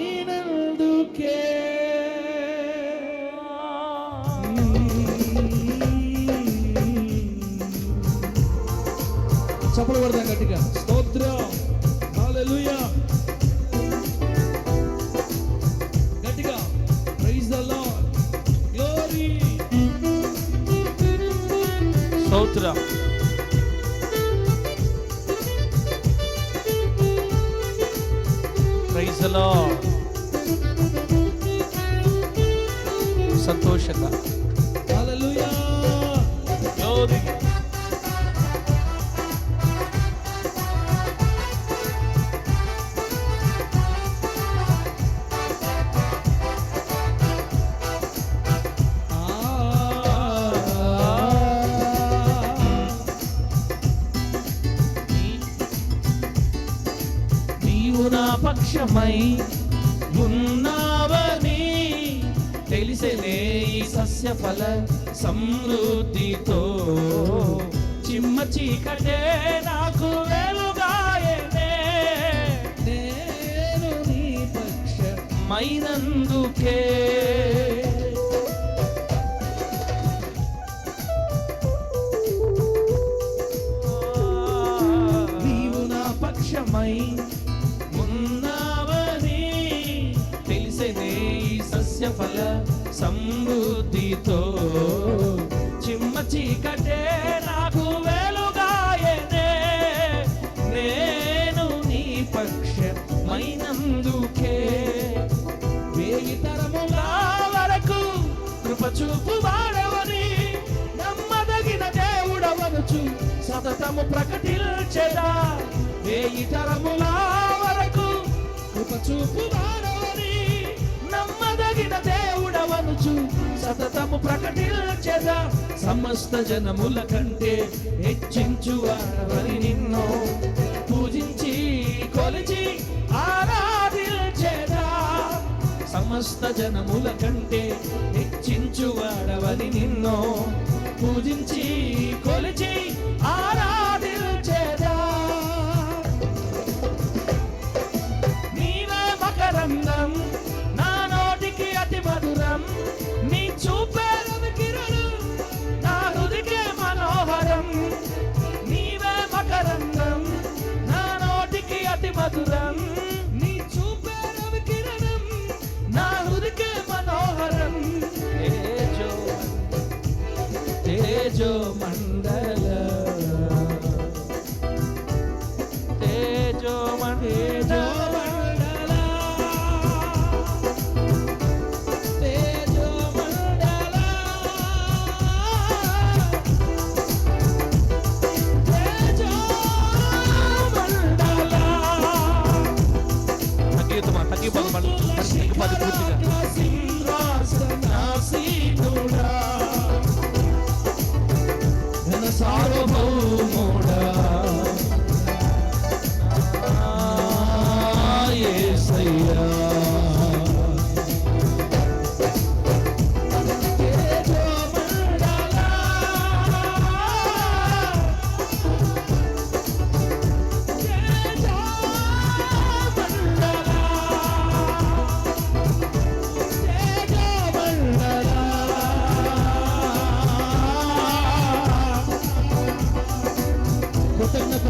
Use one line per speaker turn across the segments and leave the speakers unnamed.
పక్షమైనందుకే చప్పలు కొడదాం గట్టిగా. స్తోత్రం, హల్లెలూయా. గట్టిగా ప్రైజ్ ది లార్డ్, గ్లోరీ.
స్తోత్రం. Praise the Lord. సంతోషంగా
హల్లెలూయా,
గ్లోరీ. నా పక్షమై ఉన్నావని తెలిసెనే ఈ సస్య ఫల సమృద్ధితో చిమ్మ చీకటే నాకు వెలుగాయనే
నేను నీ
పక్షమైనందుకే నీవు నా పక్షమై ఉన్నావని తెలిసెనే ఈ సస్యఫల సమృద్ధితో చిమ్మ చీకటే నాకు వెలుగాయనే నేను నీ పక్షమైనందుకే వేయి తరముల వరకు కృప చూపు వాడవని నమ్మదగిన దేవుడవనుచు సతతము ప్రకటించెదా. వేయి తరముల చూపు వాడవని నమ్మదగిన దేవుడవనుచు సతతము ప్రకటించెదా. సమస్త జనముల కంటే హెచ్చించు వాడవని నిన్ను పూజించి కొలిచి ఆరాధించెదా. సమస్త జనముల కంటే హెచ్చించు వాడవని నిన్ను పూజించి కొలిచి ఆరాధించెదా. నా నోటికి అతి మధురం, నీ చూపే కిరణం నా హృదికే మనోహరం. నీవే మకరందం, నా నోటికి అతి మధురం, నీ చూపే కిరణం నా హృదికే మనోహరం. తేజో మండల తేజో మండల సార్వభౌముడా యేసయ్యా.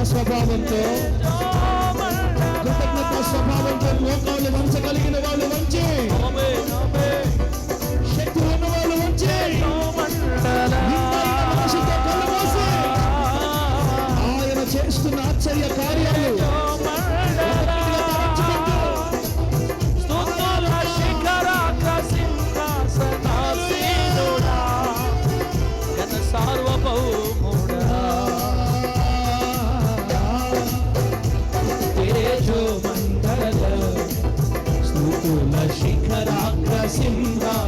స్వభావంతో కృతజ్ఞత స్వభావంతో లోకాలు వంచగలిగిన వాళ్ళు వంచి, శక్తి ఉన్న వాళ్ళు వంచి, ఆయన చేస్తున్న ఆశ్చర్య కార్యాలు
సార్వభౌముడా స్తుతుల శిఖరాగ్ర సింహాసనాసీనుడా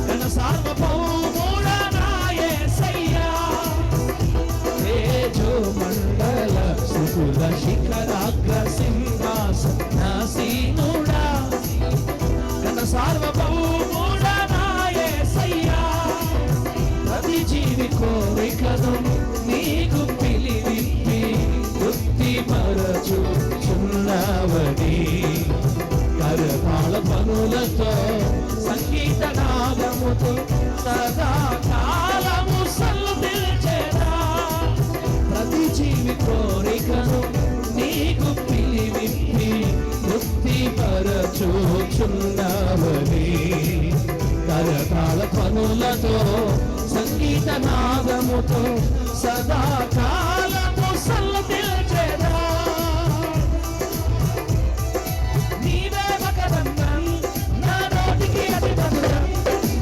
ఘన సార్వభౌముడా నా యేసయ్యా. తేజో మండల స్తుతుల శిఖరాగ్ర సింహాసనాసీనుడా ఘన సార్వభౌముడా నా యేసయ్యా. ప్రతి జీవి కోరికను నీకు పిలివిప్పి వృత్తి మర చేయుచున్నావని కరతాళ ధ్వనులతో సంగీత నాదముతో సదాకాలము సల్లతిల్చెదా. నీవే మకరందం నా నోటికి అతి మధురం,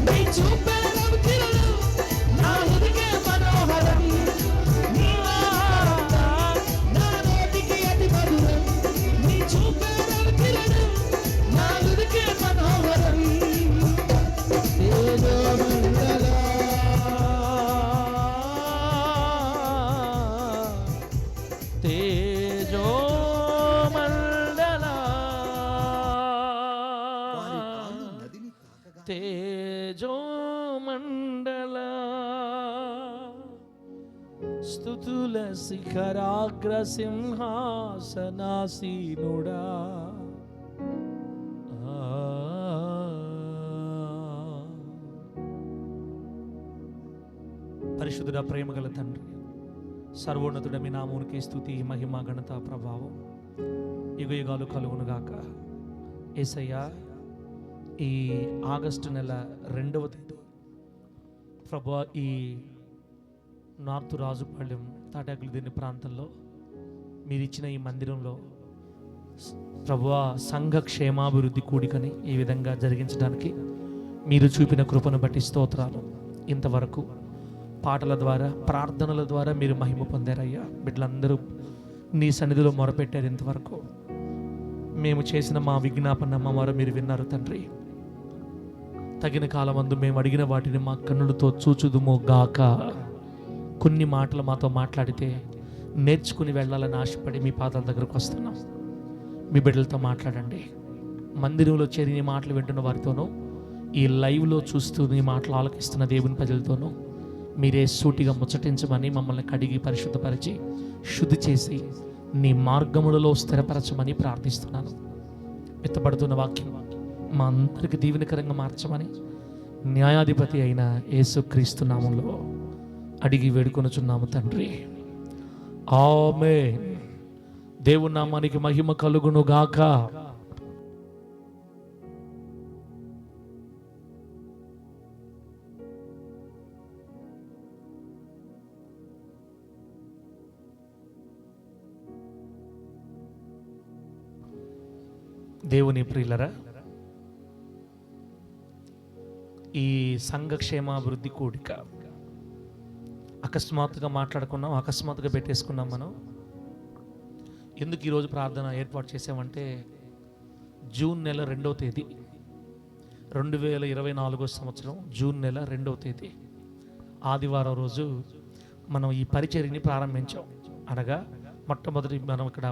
నీ చూపే రవికిరణం నా హృదయకే మనోహరం. నీవే నా నోటికి అతి మధురం, నీ చూపే రవికిరణం నా హృదయకే మనోహరం. తేజో మండల తేజో మండల స్తుతుల శిఖరాగ్ర సింహాసనాసీనుడా. పరిశుద్ధుడ, ప్రేమగల తండ్రి, సర్వోన్నతుడ మీ నామమునికి స్తుతి మహిమ ఘనత ప్రభావం యుగయుగాలు కలుగునుగాక. యేసయ్యా, ఈ ఆగస్టు నెల 2వ తేదీ ప్రభా, ఈ నార్త్ రాజుపాళ్యం తాటాకులు దీని ప్రాంతంలో మీరు ఇచ్చిన ఈ మందిరంలో ప్రభువా సంఘ క్షేమాభివృద్ధి కూడికని ఈ విధంగా జరిగించడానికి మీరు చూపిన కృపను బట్టి స్తోత్రాలు. ఇంతవరకు పాటల ద్వారా ప్రార్థనల ద్వారా మీరు మహిమ పొందారయ్యా. బిడ్డలందరూ నీ సన్నిధిలో మొరపెట్టారు. ఇంతవరకు మేము చేసిన మా విజ్ఞాపన మా మొర మీరు విన్నారు తండ్రి. తగిన కాలమందు మేము అడిగిన వాటిని మా కన్నులతో చూచుదుము గాక. కొన్ని మాటలు మాతో మాట్లాడితే నేర్చుకుని వెళ్ళాలని ఆశపడి మీ పాదాల దగ్గరకు వస్తున్నాం. మీ బిడ్డలతో మాట్లాడండి. మందిరంలో చేరి నీ మాటలు వింటున్న వారితోనూ, ఈ లైవ్లో చూస్తూ నీ మాటలు ఆలకిస్తున్న దేవుని ప్రజలతోనూ మీరే సూటిగా ముచ్చటించమని, మమ్మల్ని కడిగి పరిశుద్ధపరిచి శుద్ధి చేసి నీ మార్గములలో స్థిరపరచమని ప్రార్థిస్తున్నాను. ఎత్తబడుతున్న వాక్యం మా అందరికి దీవెనకరంగా మార్చమని న్యాయాధిపతి అయిన యేసుక్రీస్తు నామములో అడిగి వేడుకొనుచున్నాము తండ్రి. ఆమేన్. దేవుని నామానికి మహిమ కలుగును గాక. దేవుని ప్రియులరా, ఈ సంఘక్షేమాభివృద్ధి కూడిక అకస్మాత్తుగా మాట్లాడుకున్నాం, అకస్మాత్తుగా పెట్టేసుకున్నాం. మనం ఎందుకు ఈరోజు ప్రార్థన ఏర్పాటు చేసామంటే, జూన్ నెల 2వ తేదీ 2024 సంవత్సరం జూన్ నెల 2వ తేదీ ఆదివారం రోజు మనం ఈ పరిచర్యని ప్రారంభించాం. అనగా మొట్టమొదటి మనం ఇక్కడ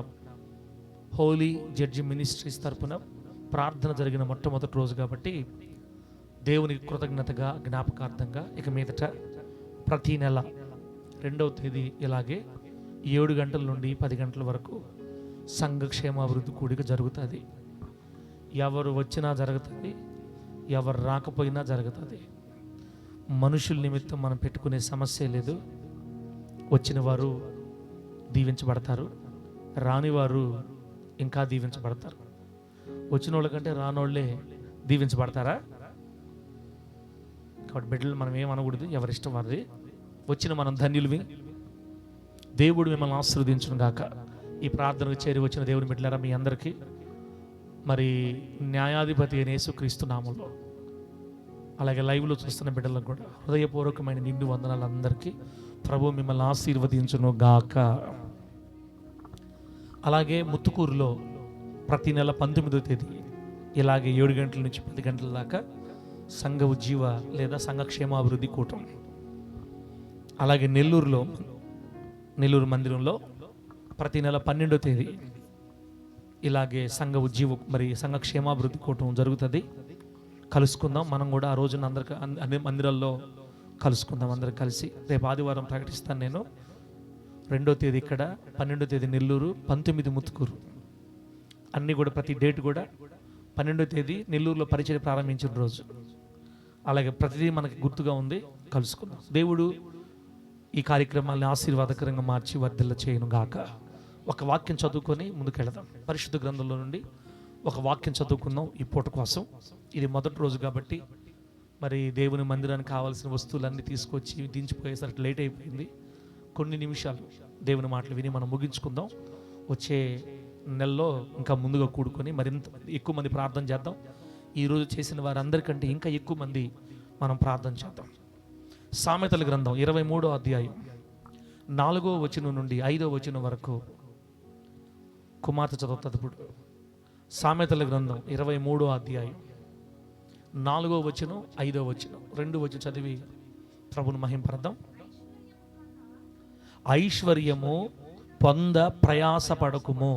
హోలీ జడ్జి మినిస్ట్రీస్ తరపున ప్రార్థన జరిగిన మొట్టమొదటి రోజు కాబట్టి దేవునికి కృతజ్ఞతగా జ్ఞాపకార్థంగా ఇక మీదట ప్రతి నెల 2వ తేదీ ఇలాగే 7 గంటల నుండి 10 గంటల వరకు సంఘక్షేమాభివృద్ధి కూడిక జరుగుతుంది. ఎవరు వచ్చినా జరుగుతుంది, ఎవరు రాకపోయినా జరుగుతుంది. మనుషుల నిమిత్తం మనం పెట్టుకునే సమస్య లేదు. వచ్చిన వారు దీవించబడతారు, రానివారు ఇంకా దీవించబడతారు. వచ్చిన వాళ్ళకంటే రానోళ్ళే దీవించబడతారా? కాబట్టి బిడ్డలు మనం ఏమనకూడదు, ఎవరిష్టం వారిది. వచ్చిన మనం ధన్యులవి. దేవుడు మిమ్మల్ని ఆశీర్వదించును గాక. ఈ ప్రార్థనకు చేరి వచ్చిన దేవుని బిడ్డలారా, మీ అందరికీ మరి న్యాయాధిపతి అయిన యేసుక్రీస్తు నామములో, అలాగే లైవ్లో చూస్తున్న బిడ్డలకు కూడా హృదయపూర్వకమైన నిండు వందనాలు. అందరికీ ప్రభు మిమ్మల్ని ఆశీర్వదించును గాక. అలాగే ముత్తుకూరులో ప్రతి నెల 19వ తేదీ ఇలాగే 7 గంటల నుంచి 10 గంటల దాకా సంఘ ఉజ్జీవ లేదా సంఘక్షేమాభివృద్ధి కూటం. అలాగే నెల్లూరు మందిరంలో ప్రతి నెల 12వ తేదీ ఇలాగే సంఘ ఉజ్జీవ మరి సంఘక్షేమాభివృద్ధి కూటం జరుగుతుంది. కలుసుకుందాం. మనం కూడా ఆ రోజున అన్ని మందిరాల్లో కలుసుకుందాం, అందరం కలిసి. రేపు ఆదివారం ప్రకటిస్తాను నేను. 2వ తేదీ ఇక్కడ, 12వ తేదీ నెల్లూరు, 19 ముత్తుకూరు. అన్నీ కూడా ప్రతి డేట్ కూడా 12వ తేదీ నెల్లూరులో పరిచయం ప్రారంభించిన రోజు. అలాగే ప్రతిదీ మనకి గుర్తుగా ఉంది. కలుసుకుందాం. దేవుడు ఈ కార్యక్రమాన్ని ఆశీర్వాదకరంగా మార్చి వర్ధిల్ల చేయను గాక. ఒక వాక్యం చదువుకొని ముందుకెళ్దాం. పరిశుద్ధ గ్రంథంలో నుండి ఒక వాక్యం చదువుకుందాం ఈ పూట కోసం. ఇది మొదటి రోజు కాబట్టి మరి దేవుని మందిరానికి కావాల్సిన వస్తువులన్నీ తీసుకొచ్చి దించిపోయేసరికి లేట్ అయిపోయింది. కొన్ని నిమిషాలు దేవుని మాటలు విని మనం ముగించుకుందాం. వచ్చే నెలలో ఇంకా ముందుగా కూడుకొని మరింత ఎక్కువ మంది ప్రార్థన చేద్దాం. ఈరోజు చేసిన వారందరికంటే ఇంకా ఎక్కువ మంది మనం ప్రార్థన చేద్దాం. సామెతల గ్రంథం 23వ అధ్యాయం 4వ వచనం నుండి 5వ వచనం వరకు కుమార్తె చదువుతుంది. ఇప్పుడు సామెతల గ్రంథం 23వ అధ్యాయం 4వ వచనం 5వ వచనం 2 వచనం చదివి ప్రభుని మహింపరదాం. ఐశ్వర్యము పొంద ప్రయాసపడకుము,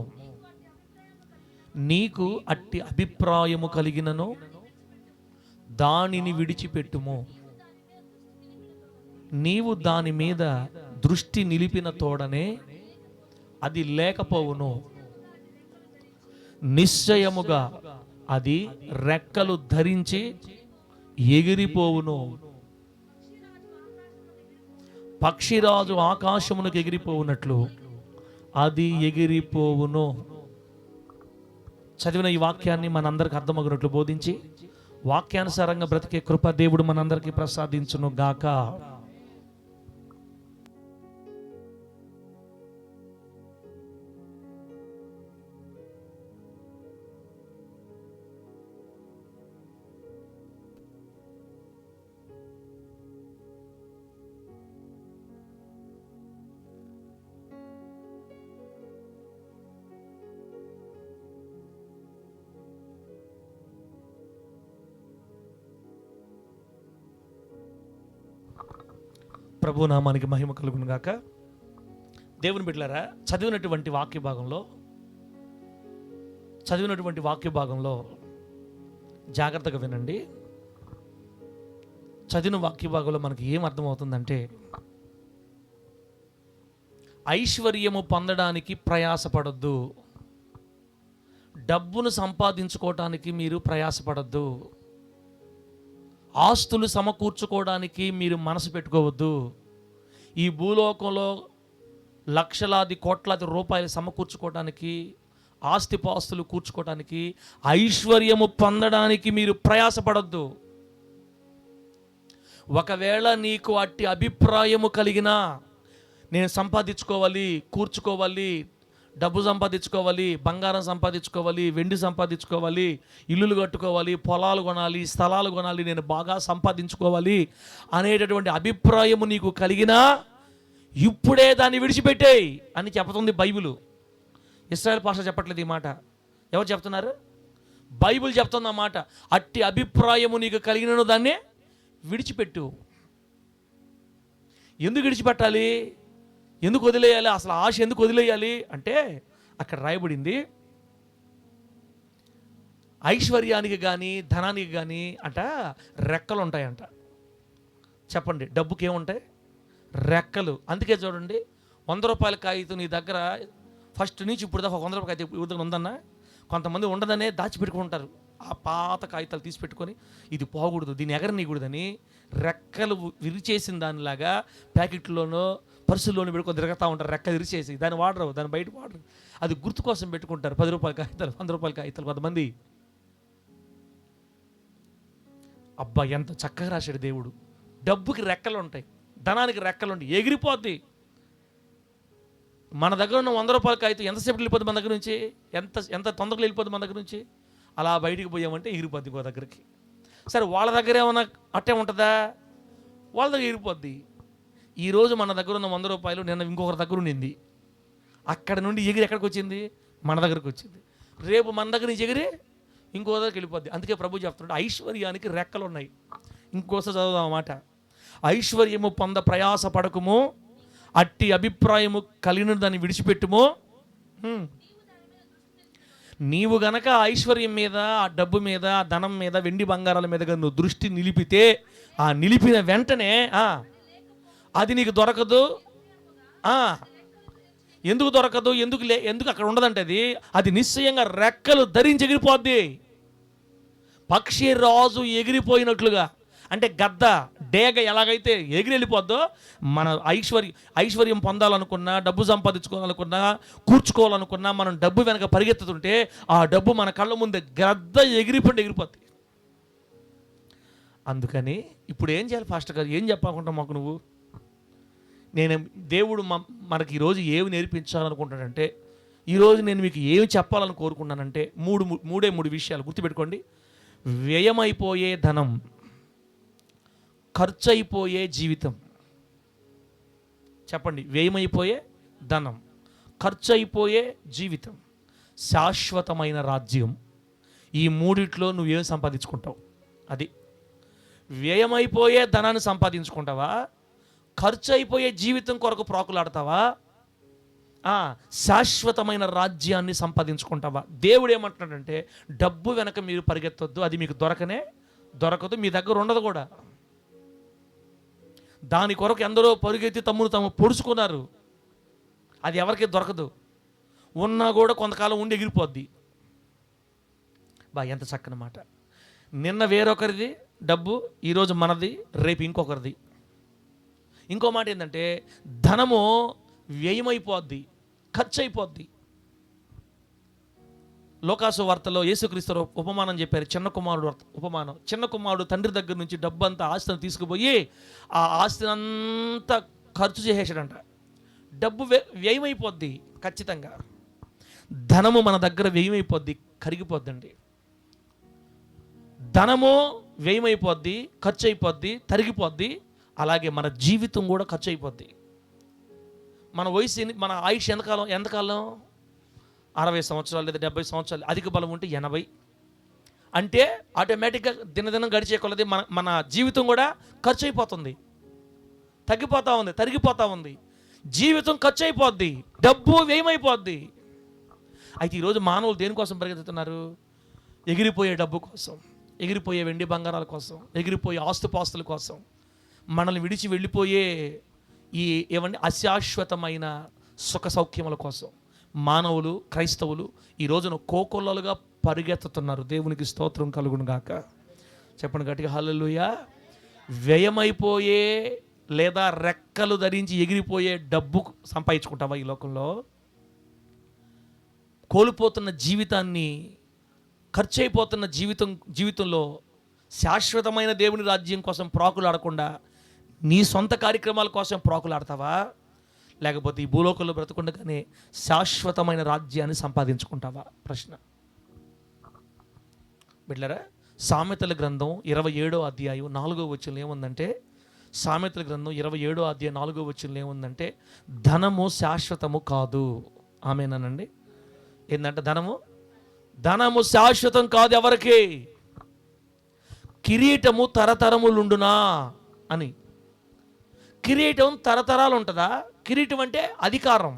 నీకు అట్టి అభిప్రాయము కలిగినను దానిని విడిచిపెట్టుము. నీవు దాని మీద దృష్టి నిలిపిన తోడనే అది లేకపోవును. నిశ్చయముగా అది రెక్కలు ధరించి ఎగిరిపోవును. పక్షిరాజు ఆకాశమునకు ఎగిరిపోవునట్లు అది ఎగిరిపోవును. చదివిన ఈ వాక్యాన్ని మనందరికి అర్థమగినట్లు బోధించి వాక్యానుసారంగా బ్రతికే కృప దేవుడు మనందరికీ ప్రసాదించును గాక. ప్రభు నామానికి మహిమ కలుగును గాక. దేవుని బిడ్డలారా, చదివినటువంటి వాక్య భాగంలో జాగ్రత్తగా వినండి. చదివిన వాక్య భాగంలో మనకి ఏం అర్థమవుతుందంటే, ఐశ్వర్యము పొందడానికి ప్రయాసపడొద్దు, డబ్బును సంపాదించుకోవటానికి మీరు ప్రయాసపడొద్దు, ఆస్తులు సమకూర్చుకోవడానికి మీరు మనసు పెట్టుకోవద్దు. ఈ భూలోకంలో లక్షలాది కోట్లాది రూపాయలు సమకూర్చుకోవడానికి, ఆస్తిపాస్తులు కూర్చుకోవడానికి, ఐశ్వర్యము పొందడానికి మీరు ప్రయాసపడొద్దు. ఒకవేళ నీకు అట్టి అభిప్రాయము కలిగినా, నేను సంపాదించుకోవాలి, కూర్చుకోవాలి, డబ్బు సంపాదించుకోవాలి, బంగారం సంపాదించుకోవాలి, వెండి సంపాదించుకోవాలి, ఇల్లులు కట్టుకోవాలి, పొలాలు కొనాలి, స్థలాలు కొనాలి, నేను బాగా సంపాదించుకోవాలి అనేటటువంటి అభిప్రాయము నీకు కలిగినా ఇప్పుడే దాన్ని విడిచిపెట్టేయి అని చెప్తుంది బైబిల్. ఇశ్రాయేల్ భాష చెప్పట్లేదు ఈ మాట. ఎవరు చెప్తున్నారు? బైబిల్ చెప్తుంది ఆ మాట. అట్టి అభిప్రాయము నీకు కలిగిన దాన్ని విడిచిపెట్టు. ఎందుకు విడిచిపెట్టాలి? ఎందుకు వదిలేయాలి? అసలు ఆశ ఎందుకు వదిలేయాలి అంటే, అక్కడ రాయబడింది, ఐశ్వర్యానికి కానీ ధనానికి కానీ అంట రెక్కలు ఉంటాయంట. చెప్పండి, డబ్బుకి ఏముంటాయి? రెక్కలు. అందుకే చూడండి, 100 రూపాయల కాగితం నీ దగ్గర ఫస్ట్ నుంచి ఇప్పుడు దాకా 100 రూపాయల కాగితం ఉందన్నా, కొంతమంది ఉండదనే దాచిపెట్టుకుంటారు. ఆ పాత కాగితాలు తీసి పెట్టుకొని ఇది పోకూడదు, దీన్ని ఎగరనీయకూడదని రెక్కలు విరిచేసిన దానిలాగా ప్యాకెట్లోనో పర్సుల్లోనూ పెట్టుకొని తిరుగుతూ ఉంటారు. రెక్కలు విరిచేసి దాన్ని వాడరు, దాన్ని బయట వాడరు. అది గుర్తు కోసం పెట్టుకుంటారు. 10 రూపాయల కాగితాలు, 100 రూపాయల కాగితాలు. కొంతమంది అబ్బా ఎంత చక్కగా రాశాడు దేవుడు. డబ్బుకి రెక్కలు ఉంటాయి, ధనానికి రెక్కలు ఉంటాయి, ఎగిరిపోద్ది. మన దగ్గర ఉన్న 100 రూపాయల కాగితం ఎంతసేపు వెళ్ళిపోద్ది మన దగ్గర నుంచి? ఎంత తొందరగా వెళ్ళిపోద్ది మన దగ్గర నుంచి? అలా బయటికి పోయామంటే ఎగిరిపోద్ది ఇంకో దగ్గరికి. సరే, వాళ్ళ దగ్గర ఏమన్నా అట్టే ఉంటుందా? వాళ్ళ దగ్గర ఎగిరిపోద్ది. ఈరోజు మన దగ్గర ఉన్న 100 రూపాయలు నిన్న ఇంకొకరి దగ్గర ఉండింది, అక్కడ నుండి ఎగిరి ఎక్కడికి వచ్చింది? మన దగ్గరకు వచ్చింది. రేపు మన దగ్గర నుంచి ఎగిరి ఇంకో దగ్గరికి వెళ్ళిపోద్ది. అందుకే ప్రభు చెప్తున్నాడు, ఐశ్వర్యానికి రెక్కలు ఉన్నాయి. ఇంకోసారి చదువుదాం అన్నమాట. ఐశ్వర్యము పొంద ప్రయాస పడకము, అట్టి అభిప్రాయము కలిగిన దాన్ని విడిచిపెట్టుము. నీవు గనక ఐశ్వర్యం మీద, ఆ డబ్బు మీద, ఆ ధనం మీద, వెండి బంగారాల మీద నువ్వు దృష్టి నిలిపితే, ఆ నిలిపిన వెంటనే అది నీకు దొరకదు. ఎందుకు దొరకదు? ఎందుకు అక్కడ ఉండదంటే అది నిశ్చయంగా రెక్కలు ధరించి ఎగిరిపోద్ది. పక్షి రాజు ఎగిరిపోయినట్లుగా అంటే గద్ద డేగ ఎలాగైతే ఎగిరి వెళ్ళిపోద్దో, మన ఐశ్వర్యం పొందాలనుకున్నా, డబ్బు సంపాదించుకోవాలనుకున్నా, కూర్చుకోవాలనుకున్నా, మనం డబ్బు వెనక పరిగెత్తుతుంటే ఆ డబ్బు మన కళ్ళ ముందే గద్ద ఎగిరిపోద్ది. అందుకని ఇప్పుడు ఏం చేయాలి పాస్టర్ గారు, ఏం చెప్పాలనుకుంటావు మాకు నువ్వు? దేవుడు మనకి ఈరోజు ఏమి నేర్పించాలనుకుంటాడంటే, ఈరోజు నేను మీకు ఏమి చెప్పాలని కోరుకున్నానంటే మూడు విషయాలు గుర్తుపెట్టుకోండి. వ్యయమైపోయే ధనం, ఖర్చు అయిపోయే జీవితం. చెప్పండి, వ్యయమైపోయే ధనం, ఖర్చు అయిపోయే జీవితం, శాశ్వతమైన రాజ్యం. ఈ మూడిట్లో నువ్వేం సంపాదించుకుంటావు? అది వ్యయమైపోయే ధనాన్ని సంపాదించుకుంటావా, ఖర్చు అయిపోయే జీవితం కొరకు ప్రాకులాడతావా, శాశ్వతమైన రాజ్యాన్ని సంపాదించుకుంటావా? దేవుడు ఏమంటున్నాడంటే, డబ్బు వెనక మీరు పరిగెత్తొద్దు, అది మీకు దొరకదు, మీ దగ్గర ఉండదు కూడా. దాని కొరకు ఎందరో పరుగెత్తి తాము పొడుచుకున్నారు, అది ఎవరికి దొరకదు. ఉన్నా కూడా కొంతకాలం ఉండి ఎగిరిపోద్ది. ఎంత చక్కని మాట. నిన్న వేరొకరిది డబ్బు, ఈరోజు మనది, రేపు ఇంకొకరిది. ఇంకో మాట ఏంటంటే, ధనము వ్యయమైపోద్ది, ఖర్చు అయిపోద్ది. లోకాసు వార్తలో యేసుక్రీస్తు ఉపమానం చెప్పారు, చిన్న కుమారుడు ఉపమానం. చిన్న కుమారుడు తండ్రి దగ్గర నుంచి డబ్బు అంతా, ఆస్తిని తీసుకుపోయి ఆ ఆస్తిని అంతా ఖర్చు చేసేసాడంట. డబ్బు వ్యయమైపోద్ది ఖచ్చితంగా. ధనము మన దగ్గర వ్యయమైపోద్ది, కరిగిపోద్దండి. ధనము వ్యయమైపోద్ది, ఖర్చు అయిపోద్ది, తరిగిపోద్ది. అలాగే మన జీవితం కూడా ఖర్చు అయిపోద్ది. మన ఆయుష్ ఎంతకాలం 60 సంవత్సరాలు లేదా 70 సంవత్సరాలు, అధిక బలం ఉంటే 80. అంటే ఆటోమేటిక్గా దినదినం గడిచే కొలది మన జీవితం కూడా ఖర్చు అయిపోతుంది, తరిగిపోతూ ఉంది. జీవితం ఖర్చు అయిపోద్ది, డబ్బు వ్యయమైపోద్ది. అయితే ఈరోజు మానవులు దేనికోసం పరిగెత్తుతున్నారు? ఎగిరిపోయే డబ్బు కోసం, ఎగిరిపోయే వెండి బంగారాల కోసం, ఎగిరిపోయే ఆస్తుపాస్తుల కోసం, మనల్ని విడిచి వెళ్ళిపోయే ఈ అశాశ్వతమైన సుఖ సౌఖ్యముల కోసం మానవులు, క్రైస్తవులు ఈ రోజున కోకొల్లలుగా పరిగెత్తుతున్నారు. దేవునికి స్తోత్రం కలుగును గాక. చెప్పండి గట్టిగా హల్లెలూయా. వ్యయమైపోయే లేదా రెక్కలు ధరించి ఎగిరిపోయే డబ్బు సంపాదించుకుంటావా ఈ లోకంలో? కోల్పోతున్న జీవితాన్ని, ఖర్చు అయిపోతున్న జీవితంలో శాశ్వతమైన దేవుని రాజ్యం కోసం ప్రాకులాడకుండా నీ సొంత కార్యక్రమాల కోసం ప్రాకులాడతావా? లేకపోతే ఈ భూలోకంలో బ్రతకుండగానే శాశ్వతమైన రాజ్యాన్ని సంపాదించుకుంటావా? ప్రశ్న. బిడ్డలారా, సామెతల గ్రంథం 27వ అధ్యాయం 4వ వచనంలో ఏముందంటే, సామెతల గ్రంథం 27వ అధ్యాయం 4వ వచనంలో ఏముందంటే, ధనము శాశ్వతము కాదు. ఆమేనండి. ఏంటంటే ధనము శాశ్వతం కాదు. ఎవరికి? కిరీటము తరతరములుండునా అని. కిరీటం తరతరాలు ఉంటుందా? కిరీటం అంటే అధికారం,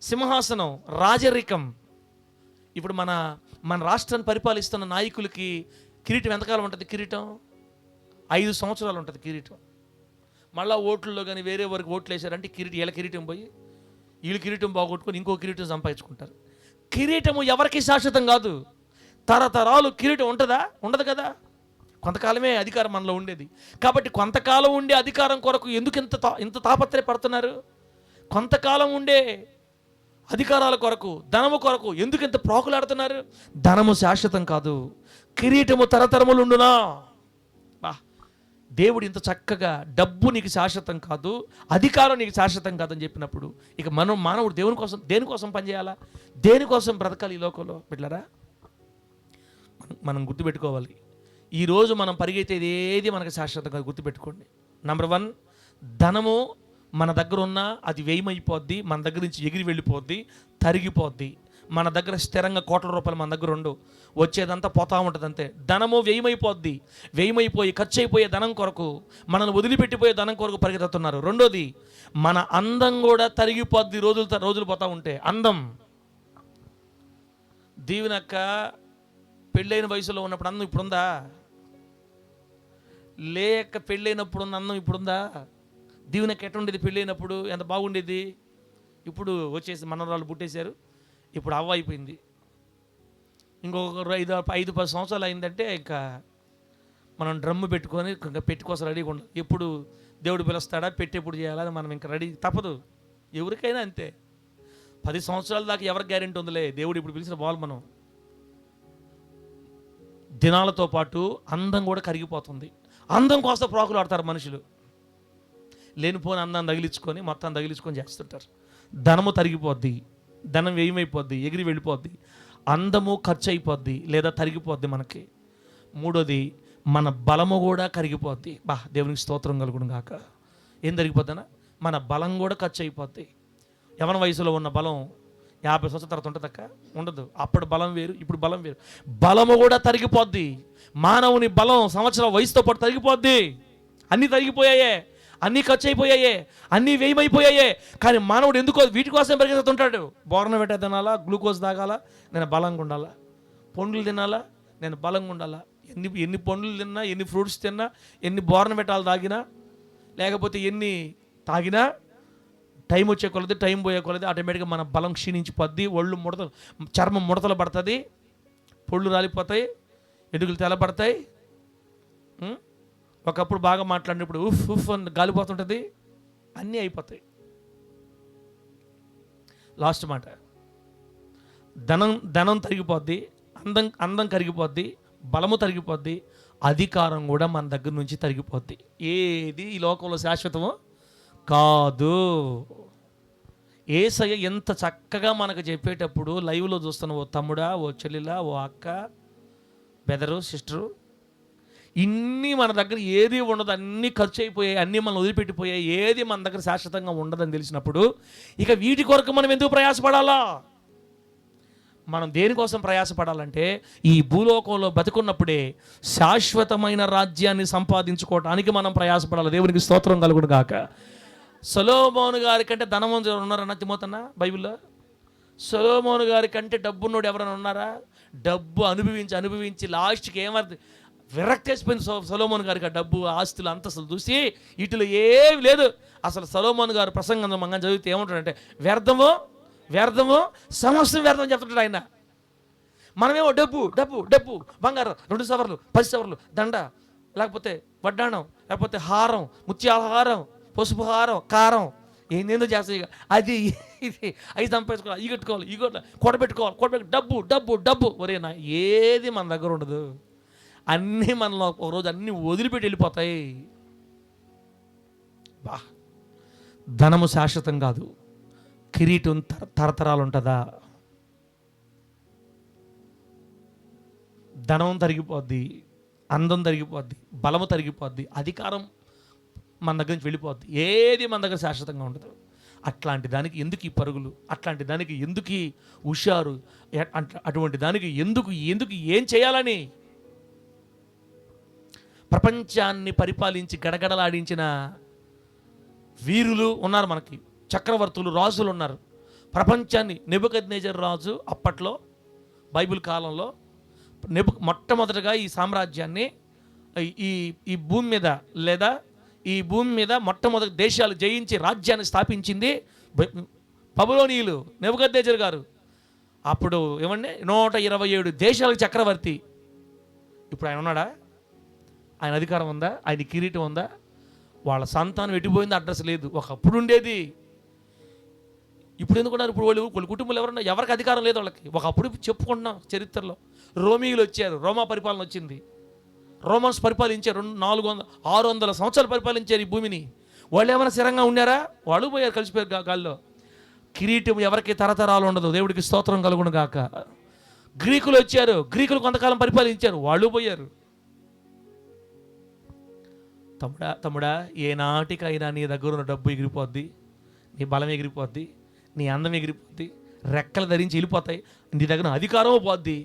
సింహాసనం, రాజరికం. ఇప్పుడు మన రాష్ట్రాన్ని పరిపాలిస్తున్న నాయకులకి కిరీటం ఎంతకాలం ఉంటుంది? కిరీటం 5 సంవత్సరాలు ఉంటుంది కిరీటం. మళ్ళీ ఓట్లలో కానీ వేరే వరకు ఓట్లు వేసారంటే వీళ్ళ కిరీటం పోయి వీళ్ళు కిరీటం బాగొట్టుకొని ఇంకో కిరీటం సంపాదించుకుంటారు. కిరీటము ఎవరికి శాశ్వతం కాదు. తరతరాలు కిరీటం ఉంటుందా? ఉండదు కదా. కొంతకాలమే అధికారం మనలో ఉండేది. కాబట్టి కొంతకాలం ఉండే అధికారం కొరకు ఎందుకు ఇంత తాపత్రయపడుతున్నారు? కొంతకాలం ఉండే అధికారాల కొరకు, ధనము కొరకు ఎందుకు ఇంత ప్రాకులాడుతున్నారు? ధనము శాశ్వతం కాదు, కిరీటము తరతరములుండునా. దేవుడు ఇంత చక్కగా డబ్బు నీకు శాశ్వతం కాదు, అధికారం నీకు శాశ్వతం కాదని చెప్పినప్పుడు ఇక మానవుడు దేనికోసం పనిచేయాలా? దేనికోసం బ్రతకాలి ఈ లోకంలో? బిడ్డలారా, మనం గుర్తుపెట్టుకోవాలి. ఈరోజు మనం పరిగెత్తేది ఏది మనకు శాశ్వతంగా గుర్తుపెట్టుకోండి. నెంబర్ 1, ధనము మన దగ్గర ఉన్నా అది వ్యయమైపోద్ది, మన దగ్గర నుంచి ఎగిరి వెళ్ళిపోద్ది, తరిగిపోద్ది. మన దగ్గర స్థిరంగా కోట్ల రూపాయలు మన దగ్గర ఉండవు, వచ్చేదంతా పోతా ఉంటుంది అంతే. ధనము వ్యయమైపోద్ది, వ్యయమైపోయి ఖర్చు అయిపోయే ధనం కొరకు, మనల్ని వదిలిపెట్టిపోయే ధనం కొరకు పరిగెత్తుతున్నారు. రెండోది, మన అందం కూడా తరిగిపోద్ది రోజులు పోతూ ఉంటే. అందం, దీవెనక్క పెళ్ళైన వయసులో ఉన్నప్పుడు అందం ఇప్పుడుందా? లేక పెళ్ళైనప్పుడు ఉన్న అందం ఇప్పుడుందా? దీవెనక్క ఎట్టుండేది పెళ్ళైనప్పుడు? ఎంత బాగుండేది. ఇప్పుడు వచ్చేసి మనవరాలు పుట్టేశారు, ఇప్పుడు అవ్వ అయిపోయింది. ఇంకొక 5-10 సంవత్సరాలు అయిందంటే ఇంకా మనం డ్రమ్ము పెట్టుకొని పెట్టుకోసం రెడీగా ఉండాలి. ఎప్పుడు దేవుడు పిలుస్తాడా, పెట్టి ఎప్పుడు చేయాలని మనం ఇంకా రెడీ, తప్పదు. ఎవరికైనా అంతే. 10 సంవత్సరాల దాకా ఎవరికి గ్యారెంటీ ఉందిలే, దేవుడు ఇప్పుడు పిలిచిన బాల్. మనం దినాలతో పాటు అందం కూడా కరిగిపోతుంది. అందం కోసం ప్రాకులు ఆడతారు మనుషులు. లేనిపోని అందాన్ని తగిలించుకొని మొత్తం తగిలించుకొని చేస్తుంటారు. ధనము తరిగిపోద్ది, ధనం వ్యయమైపోద్ది, ఎగిరి వెళ్ళిపోద్ది. అందము ఖర్చు అయిపోద్ది లేదా తరిగిపోద్ది మనకి. మూడోది, మన బలము కూడా కరిగిపోద్ది. దేవునికి స్తోత్రం కలుగును గాక. ఏం తరిగిపోద్దనా? మన బలం కూడా ఖర్చు అయిపోద్ది. యవన వయసులో ఉన్న బలం 50 సంవత్సరాల తర్వాత ఉంటుందక్క? ఉండదు. అప్పుడు బలం వేరు, ఇప్పుడు బలం వేరు. బలము కూడా తరిగిపోద్ది. మానవుని బలం సంవత్సరాల వయసుతో పాటు తరిగిపోద్ది. అన్నీ తరిగిపోయాయే, అన్నీ ఖర్చు అయిపోయాయే, అన్నీ వ్యయమైపోయాయే. కానీ మానవుడు ఎందుకో వీటి కోసం పరిగెత్తుంటాడు. బోర్నవిటా తినాలా, గ్లూకోజ్ తాగాలా, నేను బలంగా ఉండాలా. పండ్లు తినాలా, నేను బలంగా ఉండాలా. ఎన్ని పండ్లు తిన్నా, ఎన్ని ఫ్రూట్స్ తిన్నా, ఎన్ని బోర్నవిటాలు తాగినా, లేకపోతే ఎన్ని తాగినా, టైం వచ్చే కొలది, టైం పోయే కొలది ఆటోమేటిక్గా మన బలం క్షీణించిపోద్ది. ఒళ్ళు ముడతలు, చర్మం ముడతలు పడుతుంది, పొళ్ళు రాలిపోతాయి, ఎడుగులు తెల్లబడతాయి. ఒకప్పుడు బాగా మాట్లాడినప్పుడు ఉఫ్ ఉఫ్ అని గాలిపోతుంటుంది. అన్నీ అయిపోతాయి. లాస్ట్ మాట, ధనం తరిగిపోద్ది, అందం కరిగిపోద్ది, బలము తరిగిపోద్ది, అధికారం కూడా మన దగ్గర నుంచి తరిగిపోద్ది. ఏది ఈ లోకంలో శాశ్వతమో కాదు. యేసయ్య ఎంత చక్కగా మనకు చెప్పేటప్పుడు లైవ్లో చూస్తున్న ఓ తమ్ముడా, ఓ చెల్లిలా, ఓ అక్క, బెదరు, సిస్టరు, ఇన్ని మన దగ్గర ఏది ఉండదు, అన్నీ ఖర్చు అయిపోయాయి, అన్నీ మనం వదిలిపెట్టిపోయాయి, ఏది మన దగ్గర శాశ్వతంగా ఉండదని తెలిసినప్పుడు ఇక వీటి కొరకు మనం ఎందుకు ప్రయాసపడాలా? మనం దేనికోసం ప్రయాసపడాలంటే ఈ భూలోకంలో బతుకున్నప్పుడే శాశ్వతమైన రాజ్యాన్ని సంపాదించుకోవటానికి మనం ప్రయాసపడాలి. దేవునికి స్తోత్రం కలుగును గాక. సొలొమోను గారి కంటే ధనవంతులు ఉన్నారన్నా తిమోతన్న బైబిల్లో? సొలొమోను గారి కంటే డబ్బున్నోడు ఎవరైనా ఉన్నారా? డబ్బు అనుభవించి లాస్ట్కి ఏమర్థం, విరక్తి వేసిపోయింది సొలొమోను గారికి. ఆ డబ్బు, ఆస్తులు, అంతస్తులు చూసి వీటిలో ఏమి లేదు. అసలు సొలొమోను గారు ప్రసంగం మంగం చదివితే ఏమంటాడంటే, వ్యర్థము సమస్తం వ్యర్థం చెప్తుంటాడు ఆయన. మనమేమో డబ్బు డబ్బు డబ్బు, బంగారం, 2 సవర్లు, 10 సవర్లు, దండ, లేకపోతే వడ్డాణం, లేకపోతే హారం, ముత్యాలహారం, పసుపు హారం, కారం, ఏందేందో చేస్తాయి. అది ఇది అవి సంపాదించుకోవాలి, ఈ కట్టుకోవాలి, ఈ కూడబెట్టుకోవాలి, డబ్బు డబ్బు డబ్బు. ఒరే నా, ఏది మన దగ్గర ఉండదు. అన్నీ మనలో ఒకరోజు అన్నీ వదిలిపెట్టి వెళ్ళిపోతాయి. ధనము శాశ్వతం కాదు. కిరీటం తరతరాలు ఉంటుందా? ధనం తరిగిపోద్ది, అందం తరిగిపోద్ది, బలము తరిగిపోద్ది, అధికారం మన దగ్గర నుంచి వెళ్ళిపోద్ది. ఏది మన దగ్గర శాశ్వతంగా ఉండదు. అట్లాంటి దానికి ఎందుకు ఈ పరుగులు? అట్లాంటి దానికి ఎందుకు ఈ హుషారు? అటువంటి దానికి ఎందుకు ఏం చేయాలని? ప్రపంచాన్ని పరిపాలించి గడగడలాడించిన వీరులు ఉన్నారు మనకి, చక్రవర్తులు, రాజులు ఉన్నారు. ప్రపంచాన్ని నెబుకద్నెజర్ రాజు అప్పట్లో బైబిల్ కాలంలో మొట్టమొదటిగా ఈ సామ్రాజ్యాన్ని ఈ భూమి మీద లేదా ఈ భూమి మీద మొట్టమొదటి దేశాలు జయించి రాజ్యాన్ని స్థాపించింది బబులోనీయులు, నెబుకద్నెజర్ గారు. అప్పుడు ఏమండి 127 దేశాలకు చక్రవర్తి. ఇప్పుడు ఆయన ఉన్నాడా? ఆయన అధికారం ఉందా? ఆయన కిరీటం ఉందా? వాళ్ళ సంతానం ఎట్టిపోయింది, అడ్రస్ లేదు. ఒకప్పుడు ఉండేది, ఇప్పుడు ఎందుకున్నారు? ఇప్పుడు వాళ్ళ కుటుంబాలు ఎవరన్నా, ఎవరికి అధికారం లేదు వాళ్ళకి. ఒకప్పుడు చెప్పుకుంటున్నాం చరిత్రలో, రోమీయులు వచ్చారు, రోమా పరిపాలన వచ్చింది, రోమన్స్ పరిపాలించారు, 600 సంవత్సరాలు పరిపాలించారు ఈ భూమిని. వాళ్ళు ఏమైనా స్థిరంగా ఉన్నారా? వాళ్ళు పోయారు, కలిసిపోయారు గాల్లో. కిరీటం ఎవరికి తరతరాలు ఉండదు. దేవుడికి స్తోత్రం కలుగును గాక. గ్రీకులు వచ్చారు, గ్రీకులు కొంతకాలం పరిపాలించారు, వాళ్ళు పోయారు. తమ్ముడా, ఏనాటికైనా నీ దగ్గర ఉన్న డబ్బు ఎగిరిపోద్ది, నీ బలం ఎగిరిపోద్ది, నీ అందం ఎగిరిపోద్ది, రెక్కలు ధరించి వెళ్ళిపోతాయి, నీ దగ్గర అధికారము పోద్ది.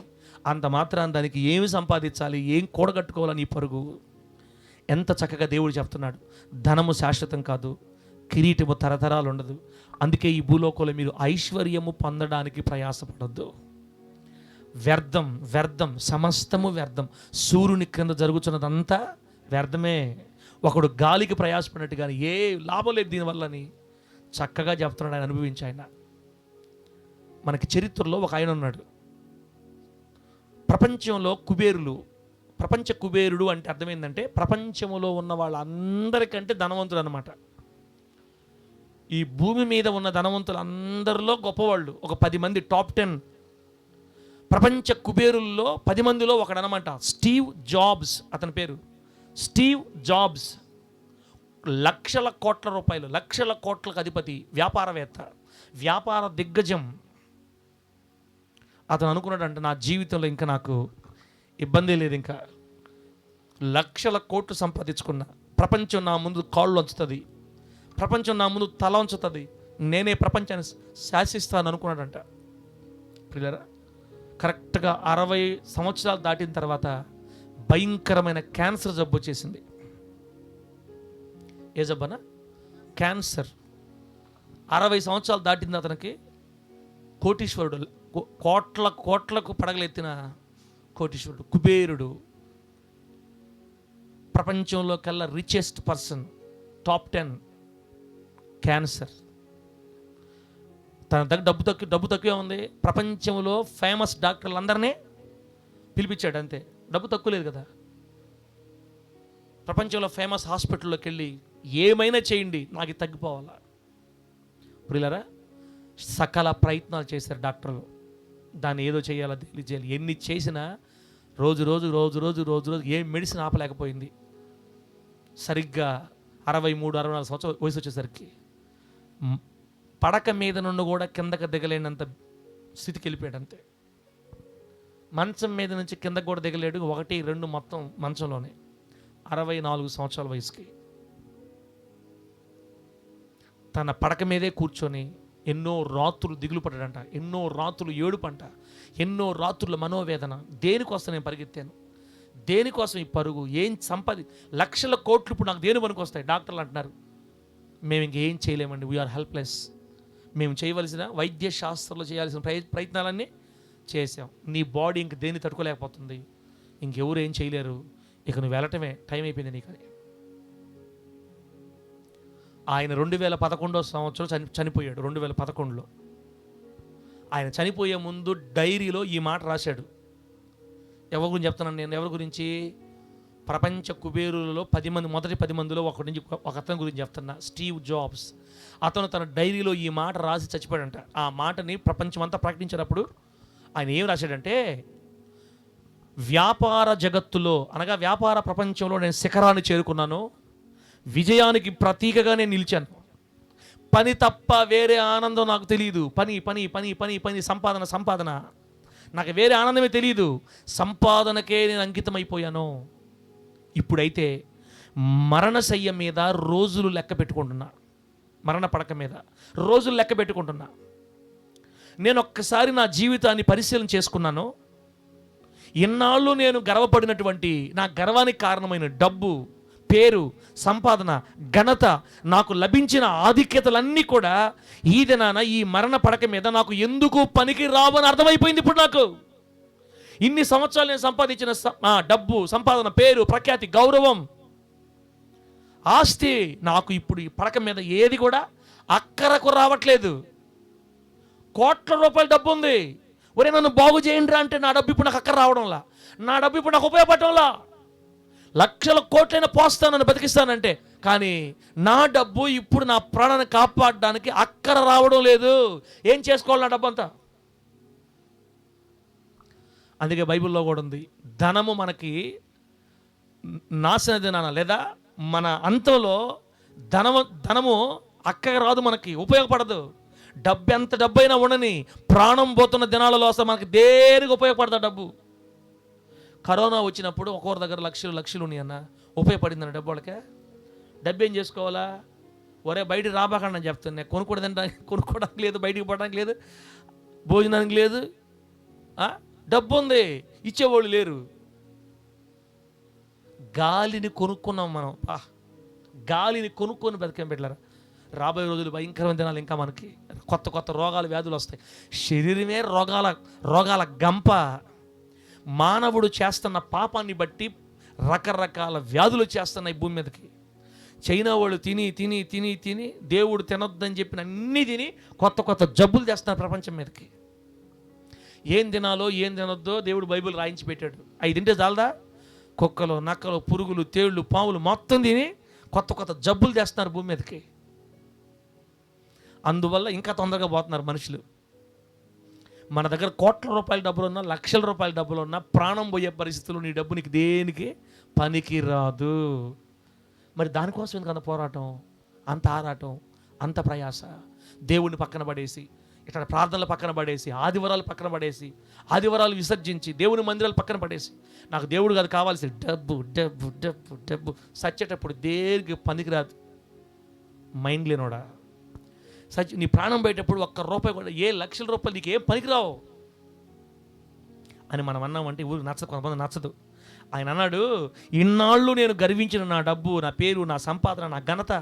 అంత మాత్రాన్ని దానికి ఏమి సంపాదించాలి, ఏం కూడగట్టుకోవాలని ఈ పరుగు. ఎంత చక్కగా దేవుడు చెప్తున్నాడు. ధనము శాశ్వతం కాదు, కిరీటము తరతరాలు ఉండదు. అందుకే ఈ భూలోకంలో మీరు ఐశ్వర్యము పొందడానికి ప్రయాసపడద్దు. వ్యర్థం, సమస్తము వ్యర్థం. సూర్యుని కింద జరుగుతున్నదంతా వ్యర్థమే. ఒకడు గాలికి ప్రయాసపడినట్టు కానీ ఏ లాభం లేదు దీనివల్లని చక్కగా చెప్తున్నాడు ఆయన, అనుభవించి ఆయన. మనకి చరిత్రలో ఒక ఆయన ఉన్నాడు. ప్రపంచంలో కుబేరులు, ప్రపంచ కుబేరుడు అంటే అర్థమైందంటే ప్రపంచంలో ఉన్న వాళ్ళందరికంటే ధనవంతుడు అనమాట. ఈ భూమి మీద ఉన్న ధనవంతులు అందరిలో గొప్పవాళ్ళు ఒక 10 మంది, టాప్ 10 ప్రపంచ కుబేరుల్లో 10 మందిలో ఒకడనమాట. స్టీవ్ జాబ్స్ అతని పేరు. స్టీవ్ జాబ్స్ లక్షల కోట్ల రూపాయలు, లక్షల కోట్లకు అధిపతి, వ్యాపారవేత్త, వ్యాపార దిగ్గజం. అతను అనుకున్నాడంటే నా జీవితంలో ఇంకా నాకు ఇబ్బంది లేదు, ఇంకా లక్షల కోట్లు సంపాదించుకున్నా, ప్రపంచం నా ముందు కాళ్ళు వంచుతుంది, ప్రపంచం నా ముందు తల వంచుతుంది, నేనే ప్రపంచాన్ని శాసిస్తాను అనుకున్నాడంట. పిల్లరా, కరెక్ట్గా 60 సంవత్సరాలు దాటిన తర్వాత భయంకరమైన క్యాన్సర్ జబ్బు వచ్చేసింది. ఏ జబ్బనా? క్యాన్సర్. 60 సంవత్సరాలు దాటింది అతనికి. కోటీశ్వరుడు, కోట్లకు పడగలెత్తిన కోటీశ్వరుడు, కుబేరుడు, ప్రపంచంలో కల్లా రిచెస్ట్ పర్సన్, టాప్ 10. క్యాన్సర్. తన దగ్గర డబ్బు తక్కువే ఉంది. ప్రపంచంలో ఫేమస్ డాక్టర్లు అందరినీ పిలిపించాడు, అంతే. డబ్బు తక్కువ లేదు కదా. ప్రపంచంలో ఫేమస్ హాస్పిటల్లోకి వెళ్ళి ఏమైనా చేయండి, నాకు తగ్గిపోవాలా. ప్రియులారా, సకల ప్రయత్నాలు చేశారు డాక్టర్లు, దాన్ని ఏదో చేయాలా తెలియజేయాలి. ఎన్ని చేసినా రోజు ఏ మెడిసిన్ ఆపలేకపోయింది. సరిగ్గా 63-64 సంవత్సరాలు వయసు వచ్చేసరికి పడక మీద నుండి కూడా కిందకి దిగలేనంత స్థితికి వెళ్ళిపోయాడు, అంతే. మంచం మీద నుంచి కిందకు కూడా దిగలేడు, 1-2 మొత్తం మంచంలోనే. 64 సంవత్సరాల వయసుకి తన పడక మీదే కూర్చొని ఎన్నో రాత్రులు దిగులు పడ్డాడంట, ఎన్నో రాత్రులు ఏడుపంట, ఎన్నో రాత్రుల మనోవేదన. దేనికోసం నేను పరిగెత్తాను, దేనికోసం ఈ పరుగు, ఏం లక్షల కోట్లు ఇప్పుడు నాకు దేని పనికి వస్తాయి. డాక్టర్లు అంటున్నారు మేము ఇంకేం చేయలేమండి, వీఆర్ హెల్ప్లెస్. మేము చేయవలసిన వైద్య శాస్త్రంలో చేయాల్సిన ప్రయత్నాలన్నీ చేసాం. నీ బాడీ ఇంక దేన్ని తట్టుకోలేకపోతుంది, ఇంకెవరు ఏం చేయలేరు, ఇక నువ్వు వెళ్ళటమే, టైం అయిపోయింది నీకని. ఆయన 2011 సంవత్సరం చనిపోయాడు. 2011లో ఆయన చనిపోయే ముందు డైరీలో ఈ మాట రాశాడు. ఎవరి గురించి చెప్తున్నాను నేను? ఎవరి గురించి? ప్రపంచ కుబేరులలో 10 మంది, మొదటి 10 మందిలో ఒక అతని గురించి చెప్తున్నా, స్టీవ్ జాబ్స్. అతను తన డైరీలో ఈ మాట రాసి చచ్చిపోయాడంట. ఆ మాటని ప్రపంచమంతా ప్రకటించినప్పుడు ఆయన ఏం రాశాడంటే, వ్యాపార జగత్తులో అనగా వ్యాపార ప్రపంచంలో నేను శిఖరాన్ని చేరుకున్నాను, విజయానికి ప్రతీకగా నేను నిలిచాను. పని తప్ప వేరే ఆనందం నాకు తెలియదు. పని పని పని పని పని సంపాదన, నాకు వేరే ఆనందమే తెలియదు. సంపాదనకే నేను అంకితమైపోయాను. ఇప్పుడైతే మరణశయ్య మీద రోజులు లెక్క పెట్టుకుంటున్నా, మరణ పడక మీద రోజులు లెక్క పెట్టుకుంటున్నా. నేను ఒక్కసారి నా జీవితాన్ని పరిశీలన చేసుకున్నాను. ఇన్నాళ్ళు నేను గర్వపడినటువంటి, నా గర్వానికి కారణమైన డబ్బు, పేరు, సంపాదన, ఘనత, నాకు లభించిన ఆధిక్యతలన్నీ కూడా ఈ దినాన ఈ మరణ పడక మీద నాకు ఎందుకు పనికి రావని అర్థమైపోయింది ఇప్పుడు నాకు. ఇన్ని సంవత్సరాలు నేను సంపాదించిన డబ్బు, సంపాదన, పేరు, ప్రఖ్యాతి, గౌరవం, ఆస్తి నాకు ఇప్పుడు ఈ పడక మీద ఏది కూడా అక్కరకు రావట్లేదు. కోట్ల రూపాయల డబ్బు ఉంది. ఒరే నన్ను బాగు చేయండి అంటే నా డబ్బు ఇప్పుడు నాకు అక్కర రావడంలా, నా డబ్బు ఇప్పుడు నాకు ఉపయోగపడటంలా. లక్షల కోట్లైనా పోస్తాను, నన్ను బతికిస్తానంటే, కానీ నా డబ్బు ఇప్పుడు నా ప్రాణాన్ని కాపాడడానికి అక్కర రావడం లేదు. ఏం చేసుకోవాలి నా డబ్బు అంతా? అందుకే బైబిల్లో కూడా ఉంది, ధనము మనకి నాశన దినాన లేదా మన అంతంలో ధనము అక్కగా రాదు, మనకి ఉపయోగపడదు. డబ్బు ఎంత డబ్బైనా ఉండని, ప్రాణం పోతున్న దినాలలో అసలు మనకి దేనికి ఉపయోగపడదా డబ్బు? కరోనా వచ్చినప్పుడు ఒక్కొక్కరి దగ్గర లక్షలు ఉన్నాయి అన్న, ఉపయోగపడిందన్న డబ్బు వాళ్ళకే. డబ్బు ఏం చేసుకోవాలా? ఒరే బయటికి రాబాకండి అని చెప్తాను. కొనుక్కోవడానికి లేదు, బయటికి పోవడానికి లేదు, భోజనానికి లేదు. డబ్బు ఉంది, ఇచ్చేవాళ్ళు లేరు. గాలిని కొనుక్కున్నాం మనం, గాలిని కొనుక్కొని బతికేం పెట్టారా. రాబోయే రోజులు భయంకరమైన దినాలు. ఇంకా మనకి కొత్త రోగాలు, వ్యాధులు వస్తాయి. శరీరమే రోగాల గంప. మానవుడు చేస్తున్న పాపాన్ని బట్టి రకరకాల వ్యాధులు చేస్తున్నాయి భూమి మీదకి. చైనా వాళ్ళు తిని దేవుడు తినొద్దని చెప్పిన అన్నీ తిని కొత్త జబ్బులు చేస్తున్నారు ప్రపంచం మీదకి. ఏం తినాలో ఏం తినొద్దో దేవుడు బైబిల్ రాయించి పెట్టాడు. అవి తింటే చాలదా? కుక్కలు, నక్కలు, పురుగులు, తేళ్ళు, పాములు మొత్తం తిని కొత్త కొత్త జబ్బులు తెస్తున్నారు భూమి మీదకి. అందువల్ల ఇంకా తొందరగా పోతున్నారు మనుషులు. మన దగ్గర కోట్ల రూపాయల డబ్బులు ఉన్నా, లక్షల రూపాయల డబ్బులు ఉన్నా, ప్రాణం పోయే పరిస్థితులు నీ డబ్బు నీకు దేనికి పనికి రాదు. మరి దానికోసం ఎందుకు అంత పోరాటం, అంత ఆరాటం, అంత ప్రయాస? దేవుడిని పక్కన పడేసి, ఇక్కడ ప్రార్థనలు పక్కన పడేసి, ఆదివారాలు పక్కన పడేసి, ఆదివారాలు విసర్జించి, దేవుని మందిరాలు పక్కన పడేసి, నాకు దేవుడు కాదు కావాల్సి డబ్బు డబ్బు డబ్బు డబ్బు. సచ్చేటప్పుడు దేనికి పనికిరాదు. మైండ్ లేనోడా, నీ ప్రాణం పోయేటప్పుడు ఒక్క రూపాయి కూడా, ఏ లక్షల రూపాయలు నీకు ఏం పనికిరావు అని మనం అన్నామంటే ఊరికి నచ్చదు, కొంతమంది నచ్చదు. ఆయన అన్నాడు, ఇన్నాళ్ళు నేను గర్వించిన నా డబ్బు, నా పేరు, నా సంపాదన, నా ఘనత,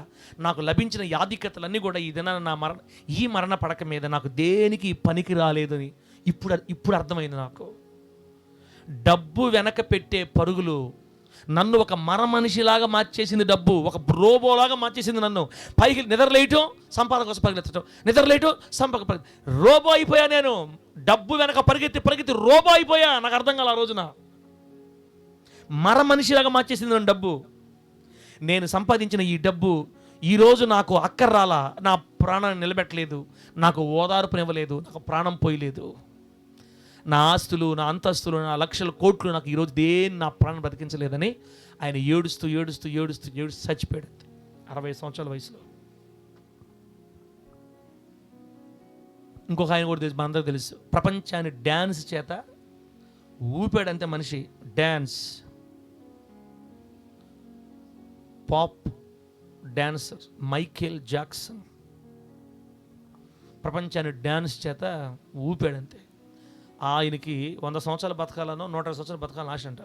నాకు లభించిన యాధికతలన్నీ కూడా ఈ దినాన ఈ మరణ పడక మీద నాకు దేనికి పనికి రాలేదని ఇప్పుడు అర్థమైంది నాకు. డబ్బు వెనక పెట్టే పరుగులు నన్ను ఒక మర మనిషిలాగా మార్చేసింది. డబ్బు ఒక రోబోలాగా మార్చేసింది నన్ను. పైకి నిద్రలేయటం, సంపాదన కోసం పరిగెత్తడం, నిద్రలేయటం, సంపాదన రోబో అయిపోయా నేను. డబ్బు వెనక పరిగెత్తి రోబో అయిపోయా. నాకు అర్థం కాల ఆ రోజున. మర మనిషిలాగా మార్చేసింది నన్ను డబ్బు. నేను సంపాదించిన ఈ డబ్బు ఈరోజు నాకు అక్కర్రాలా, నా ప్రాణాన్ని నిలబెట్టలేదు, నాకు ఓదార్పునివ్వలేదు, నాకు ప్రాణం పోయలేదు. నా ఆస్తులు, నా అంతస్తులు, నా లక్షల కోట్లు నాకు ఈరోజు దేన్ని నా ప్రాణం బ్రతికించలేదని ఆయన ఏడుస్తూ చచ్చిపోయాడు 60 సంవత్సరాల వయసులో. ఇంకొక ఆయన కూడా తెలుసు, మనందరూ తెలుసు, ప్రపంచాన్ని డ్యాన్స్ చేత ఊపాడంతే మనిషి. Dance, pop dancer Michael Jackson ప్రపంచాన్ని డ్యాన్స్ చేత ఊపాడంతే. ఆయనకి 100 సంవత్సరాలు బతకాలనో 120 సంవత్సరాలు బతకాలని ఆశ అంట.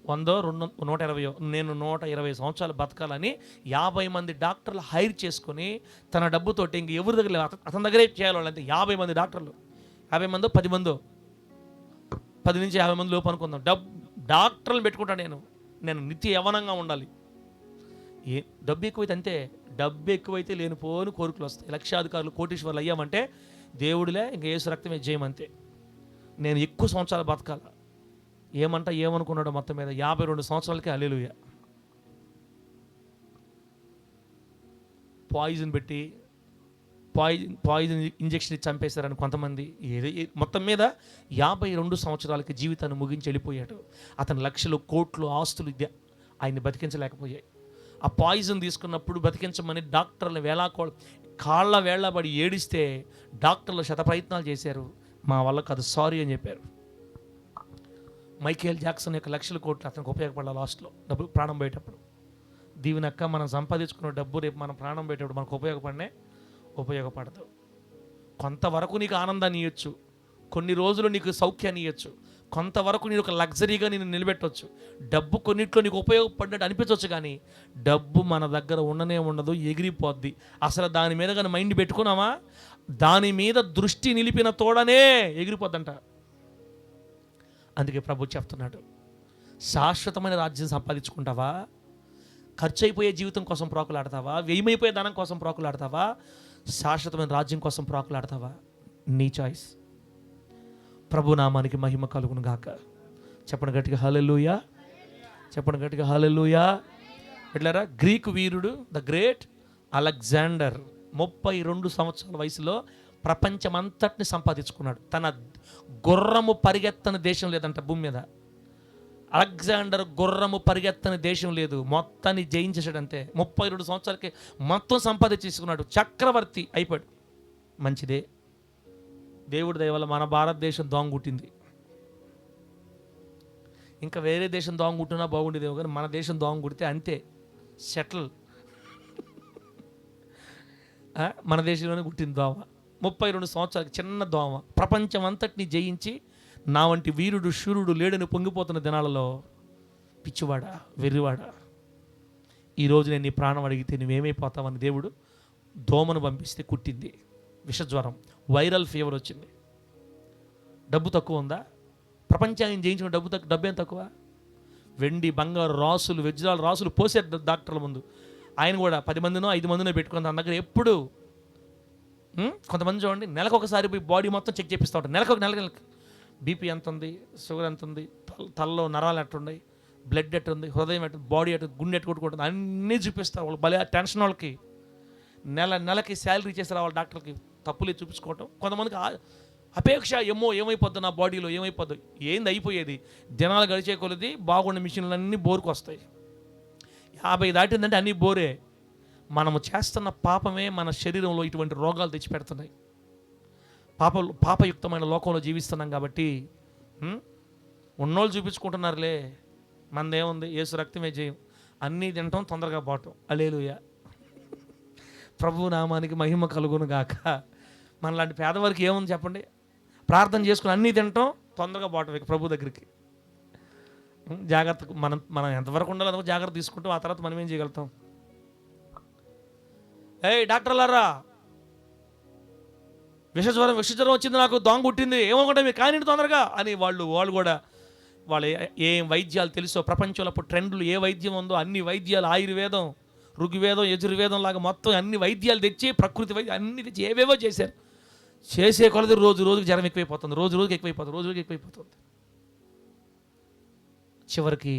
100, 120, నేను 120 సంవత్సరాలు బతకాలని 50 మంది డాక్టర్లు హైర్ చేసుకొని తన డబ్బుతోటి ఇంక ఎవరి దగ్గర అతని దగ్గరే చేయాలి వాళ్ళంతే. 50 మంది డాక్టర్లు, 50 మందో 10 మందో, 10 నుంచి 50 మంది లోపు అనుకుందాం. డాక్టర్లు పెట్టుకుంటాను నేను నిత్య యవనంగా ఉండాలి. డబ్బు ఎక్కువైతే అంతే. డబ్బు ఎక్కువైతే లేనిపోని కోరికలు వస్తాయి. లక్షాధికారులు, కోటీశ్వర్లు అయ్యామంటే దేవుడిలే, ఇంక యేసు రక్తమే జయమంతే. నేను ఎక్కువ సంవత్సరాలు బతకాల. ఏమనుకున్నాడో మొత్తం మీద 52 సంవత్సరాలకి హల్లెలూయా. పాయిజన్ పెట్టి పాయిజన్ ఇంజెక్షన్ ఇచ్చి చంపేశారని కొంతమంది. మొత్తం మీద 52 సంవత్సరాలకి జీవితాన్ని ముగించి వెళ్ళిపోయాడు. అతని లక్షలు, కోట్లు, ఆస్తులు ఆయన్ని బతికించలేకపోయాయి. ఆ పాయిజన్ తీసుకున్నప్పుడు బతికించమని డాక్టర్లు కాళ్ళ వేళ్ళబడి ఏడిస్తే డాక్టర్లు శతప్రయత్నాలు చేశారు. మా వల్ల కాదు, సారీ అని చెప్పారు. మైకేల్ జాక్సన్ యొక్క లక్షల కోట్లు అతనికి ఉపయోగపడాలి లాస్ట్లో, డబ్బు ప్రాణం పోయేటప్పుడు. దీవెనక్క మనం సంపాదించుకున్న డబ్బు రేపు మనం ప్రాణం పోయేటప్పుడు మనకు ఉపయోగపడదు. కొంతవరకు నీకు ఆనందాన్ని ఇవ్వచ్చు, కొన్ని రోజులు నీకు సౌఖ్యాన్ని ఇవ్వచ్చు, కొంతవరకు నేను ఒక లగ్జరీగా నేను నిలబెట్టవచ్చు. డబ్బు కొన్నిట్లో నీకు ఉపయోగపడినట్టు అనిపించవచ్చు, కానీ డబ్బు మన దగ్గర ఉండదు, ఎగిరిపోద్ది. అసలు దాని మీద కానీ మైండ్ పెట్టుకున్నామా, దాని మీద దృష్టి నిలిపిన తోడనే ఎగిరిపోద్దంట. అందుకే ప్రభు చెప్తున్నాడు, శాశ్వతమైన రాజ్యం సంపాదించుకుంటావా, ఖర్చు అయిపోయే జీవితం కోసం ప్రాకులాడతావా, వ్యయమైపోయే ధనం కోసం ప్రాకులాడతావా, శాశ్వతమైన రాజ్యం కోసం ప్రాకులాడతావా? నీ చాయిస్. ప్రభు నామానికి మహిమ కలుగును గాక. చెప్పండి గట్టిగా హల్లెలూయా, చెప్పండి గట్టిగా హల్లెలూయా. ఎట్లారా, గ్రీకు వీరుడు ద గ్రేట్ అలెగ్జాండర్ 32 సంవత్సరాల వయసులో ప్రపంచమంతటిని సంపాదించుకున్నాడు. తన గుర్రము పరిగెత్తని దేశం లేదంట భూమి మీద. అలెగ్జాండర్ గుర్రము పరిగెత్తని దేశం లేదు, మొత్తాన్ని జయించేసాడంతే. 32 సంవత్సరాలకి మొత్తం సంపాదించేసుకున్నాడు, చక్రవర్తి అయిపోయాడు. మంచిదే, దేవుడి దయ వల్ల మన భారతదేశం దోంగుట్టింది. ఇంకా వేరే దేశం దోంగుట్టినా బాగుండేదేమో, కానీ మన దేశం దోంగుడితే అంతే, సెటిల్. మన దేశంలోనే గుట్టింది దోమ. 32 సంవత్సరాలకి చిన్న దోమ ప్రపంచం అంతటిని జయించి, నా వంటి వీరుడు శూరుడు లేడని పొంగిపోతున్న దినాలలో, పిచ్చివాడా, వెర్రివాడా, ఈరోజు నేను నీ ప్రాణం అడిగితే నువ్వేమైపోతావని దేవుడు దోమను పంపిస్తే కుట్టింది. విషజ్వరం, వైరల్ ఫీవర్ వచ్చింది. డబ్బు తక్కువ ఉందా? ప్రపంచాన్ని జయించిన డబ్బు ఏం తక్కువ? వెండి, బంగారు రాసులు, వజ్రాల రాసులు పోసారు డాక్టర్ల ముందు. ఆయన కూడా 10 మందినో 5 మందినో పెట్టుకుని తన దగ్గర ఎప్పుడు. కొంతమంది చూడండి, నెలకు ఒకసారి పోయి బాడీ మొత్తం చెక్ చేపిస్తూ ఉంటారు. నెలకు బీపీ ఎంత ఉంది, షుగర్ ఎంత ఉంది, తలలో నరాలు ఎట్టున్నాయి, బ్లడ్ ఎట్టుంది, హృదయం ఎట్టు, బాడీ ఎట్టు, గుండె ఎట్టు కొట్టుకుంటుంది, అన్నీ చూపిస్తారు. వాళ్ళు భలే టెన్షన్. వాళ్ళకి నెలకి శాలరీ చేసి రావాలి డాక్టర్కి, తప్పులే చూపించుకోవటం. కొంతమందికి అపేక్ష, ఏమైపోద్ది నా బాడీలో, ఏమైపోద్ది. ఏంది అయిపోయేది? దినాలు గడిచే కొలది బాగుండే మిషన్లు అన్నీ బోరుకు వస్తాయి. 50 దాటిందంటే అన్నీ బోరే. మనము చేస్తున్న పాపమే మన శరీరంలో ఇటువంటి రోగాలు తెచ్చిపెడుతున్నాయి. పాపయుక్తమైన లోకంలో జీవిస్తున్నాం కాబట్టి ఉన్నోళ్ళు చూపించుకుంటున్నారులే, మనదేముంది, యేసు రక్తమే జయం, అన్నీ తింటాం, తొందరగా పోవటం. హల్లెలూయా. ప్రభు నామానికి మహిమ కలుగును గాక. మనలాంటి పేదవారికి ఏముంది చెప్పండి? ప్రార్థన చేసుకుని అన్నీ తింటాం, తొందరగా పోవటం ఇక ప్రభు దగ్గరికి. జాగ్రత్త, మనం ఎంతవరకు ఉండాలో అంతవరకు జాగ్రత్త తీసుకుంటాం. ఆ తర్వాత మనం ఏం చేయగలుగుతాం? ఏయ్ డాక్టర్లారా, విషజ్వరం వచ్చింది, నాకు దొంగ పుట్టింది, ఏమనుకుంటా మీరు కానీ తొందరగా అని వాళ్ళు కూడా వాళ్ళు ఏం వైద్యాలు తెలుసో, ప్రపంచంలో ఇప్పుడు ట్రెండ్లు ఏ వైద్యం ఉందో అన్ని వైద్యాలు, ఆయుర్వేదం, ఋగ్వేదం, యజుర్వేదం లాగా మొత్తం అన్ని వైద్యాలు తెచ్చి, ప్రకృతి వైద్యం అన్ని తెచ్చి ఏవేవో చేశారు. చేసే కొలది రోజుకి జ్వరం ఎక్కువైపోతుంది, రోజుకి ఎక్కువైపోతుంది. చివరికి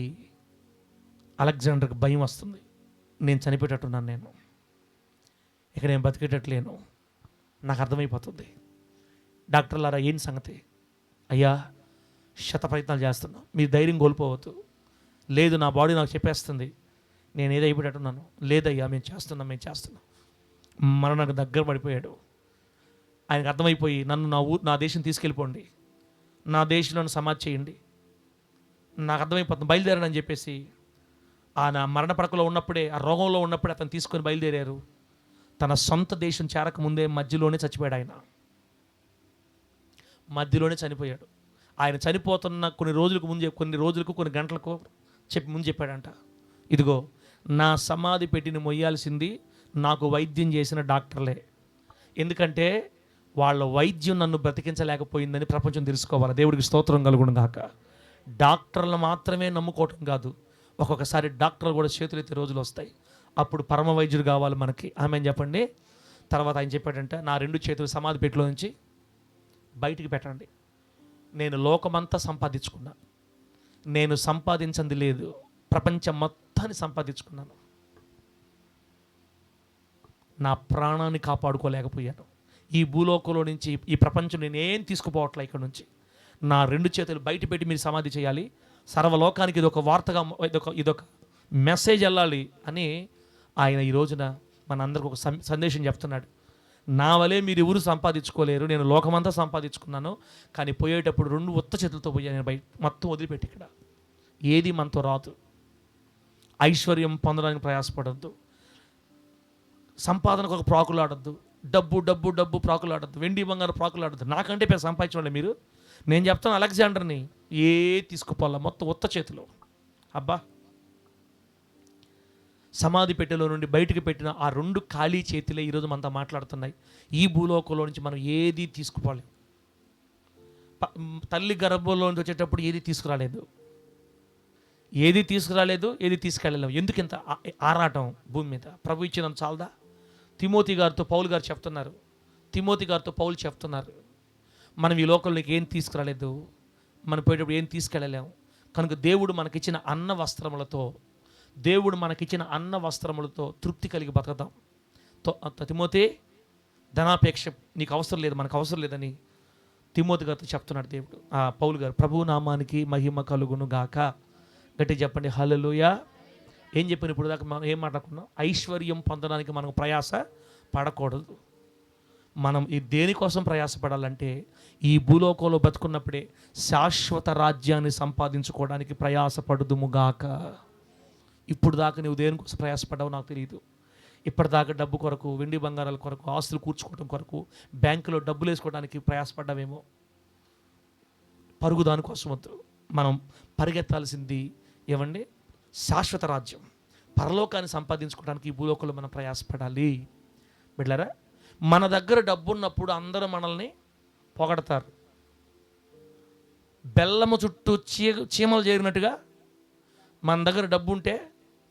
అలెగ్జాండర్కి భయం వస్తుంది. నేను చనిపోయేటట్టున్నాను, ఇక నేను బతికేటట్లేను, నాకు అర్థమైపోతుంది. డాక్టర్లారా ఏం సంగతి? అయ్యా, శత ప్రయత్నాలు చేస్తున్నాను, మీరు ధైర్యం కోల్పోవద్దు. లేదు, నా బాడీ నాకు చెప్పేస్తుంది నేను ఏదో అయిపోయేటట్టున్నాను. లేదయ్యా, మేము చేస్తున్నాం. మరణానికి దగ్గర పడిపోయాడు. ఆయనకు అర్థమైపోయి, నన్ను నా దేశం తీసుకెళ్ళిపోండి, నా దేశంలో సమాధి చేయండి, నాకు అర్థమైపోతుంది, బయలుదేరని చెప్పేసి ఆయన మరణ పడకలో ఉన్నప్పుడే, ఆ రోగంలో ఉన్నప్పుడే అతను తీసుకొని బయలుదేరారు. తన సొంత దేశం చేరకముందే మధ్యలోనే చచ్చిపోయాడు. ఆయన మధ్యలోనే చనిపోయాడు. ఆయన చనిపోతున్న కొన్ని రోజులకు కొన్ని గంటలకు ముందు చెప్పాడంట, ఇదిగో నా సమాధి పెట్టిని మొయ్యాల్సింది నాకు వైద్యం చేసిన డాక్టర్లే, ఎందుకంటే వాళ్ళ వైద్యం నన్ను బ్రతికించలేకపోయిందని ప్రపంచం తెలుసుకోవాలి. దేవుడికి స్తోత్రం కలుగును గాక. డాక్టర్లు మాత్రమే నమ్ముకోవటం కాదు, ఒక్కొక్కసారి డాక్టర్లు కూడా చేతులెత్తే రోజులు వస్తాయి. అప్పుడు పరమ వైద్యుడు కావాలి మనకి. ఆమెను చెప్పండి. తర్వాత ఆయన చెప్పాడంటే, నా 2 చేతులు సమాధి పెట్టిలో నుంచి బయటికి పెట్టండి. నేను లోకమంతా సంపాదించుకున్నా, నేను సంపాదించింది లేదు, ప్రపంచం మొత్తాన్ని సంపాదించుకున్నాను, నా ప్రాణాన్ని కాపాడుకోలేకపోయాను. ఈ భూలోకంలో నుంచి, ఈ ప్రపంచం నేనేం తీసుకుపోవట్లే. ఇక్కడ నుంచి నా 2 చేతులు బయట పెట్టి మీరు సమాధి చేయాలి, సర్వలోకానికి ఇదొక వార్తగా, ఇదొక మెసేజ్ వెళ్ళాలి అని ఆయన ఈ రోజున మనందరికి ఒక సందేశం చెప్తున్నాడు. నా వలే మీరు ఎవరు సంపాదించుకోలేరు, నేను లోకమంతా సంపాదించుకున్నాను, కానీ పోయేటప్పుడు 2 ఉత్త చేతులతో పోయాను. నేను బయట మొత్తం వదిలిపెట్టి, ఇక్కడ ఏది మనతో రాదు. ఐశ్వర్యం పొందడానికి ప్రయాసపడద్దు, సంపాదనకు ఒక ప్రాకులాడద్దు, డబ్బు ప్రాకులాడద్దు, వెండి బంగారు ప్రాకులాడద్దు. నాకంటే పెద్ద సంపాదించండి మీరు. నేను చెప్తాను, అలెగ్జాండర్ని తీసుకుపోవాలా మొత్తం ఉత్త చేతిలో. అబ్బా, సమాధి పెట్టెలో నుండి బయటికి పెట్టిన ఆ 2 ఖాళీ చేతులే ఈరోజు మనతో మాట్లాడుతున్నాయి. ఈ భూలోకంలో నుంచి మనం ఏది తీసుకుపోలేం. తల్లి గర్భంలో నుంచి వచ్చేటప్పుడు ఏది తీసుకురాలేదు, ఏది తీసుకెళ్ళలేము. ఎందుకు ఇంత ఆరాటం భూమి మీద? ప్రభు ఇచ్చినంత చాలదా? తిమోతి గారితో పౌలు చెప్తున్నారు, మనం ఈ లోకంలోకి ఏం తీసుకురాలేదు, మనం పోయేటప్పుడు ఏం తీసుకెళ్ళలేము. కనుక దేవుడు మనకిచ్చిన అన్న వస్త్రములతో తృప్తి కలిగి బతకదాం. తిమోతి, ధనాపేక్ష నీకు అవసరం లేదు, మనకు అవసరం లేదని తిమోతి గారితో చెప్తున్నాడు దేవుడు. పౌలు గారు. ప్రభు నామానికి మహిమ కలుగును గాక. గట్టి చెప్పండి హల్లెలూయా. ఏం చెప్పిన ఇప్పుడు దాకా మనం ఏం మాట్లాడుకున్నాం? ఐశ్వర్యం పొందడానికి మనం ప్రయాస పడకూడదు. మనం ఈ దేనికోసం ప్రయాసపడాలంటే, ఈ భూలోకంలో బతుకున్నప్పుడే శాశ్వత రాజ్యాన్ని సంపాదించుకోవడానికి ప్రయాసపడుదుముగాక. ఇప్పుడు దాకా నువ్వు దేనికోసం ప్రయాసపడ్డావు నాకు తెలియదు. ఇప్పటిదాకా డబ్బు కొరకు, వెండి బంగారాల కొరకు, ఆస్తులు కూర్చుకోవడం కొరకు, బ్యాంకులో డబ్బులు వేసుకోవడానికి ప్రయాసపడ్డావేమో. పరుగు దానికోసం వద్దు. మనం పరిగెత్తాల్సింది ఏమండి? శాశ్వత రాజ్యం, పరలోకాన్ని సంపాదించుకోవడానికి ఈ భూలోకంలో మనం ప్రయాసపడాలి. బిడ్డలారా, మన దగ్గర డబ్బు ఉన్నప్పుడు అందరూ మనల్ని పొగడతారు. బెల్లము చుట్టూ చీమలు చేరినట్టుగా మన దగ్గర డబ్బు ఉంటే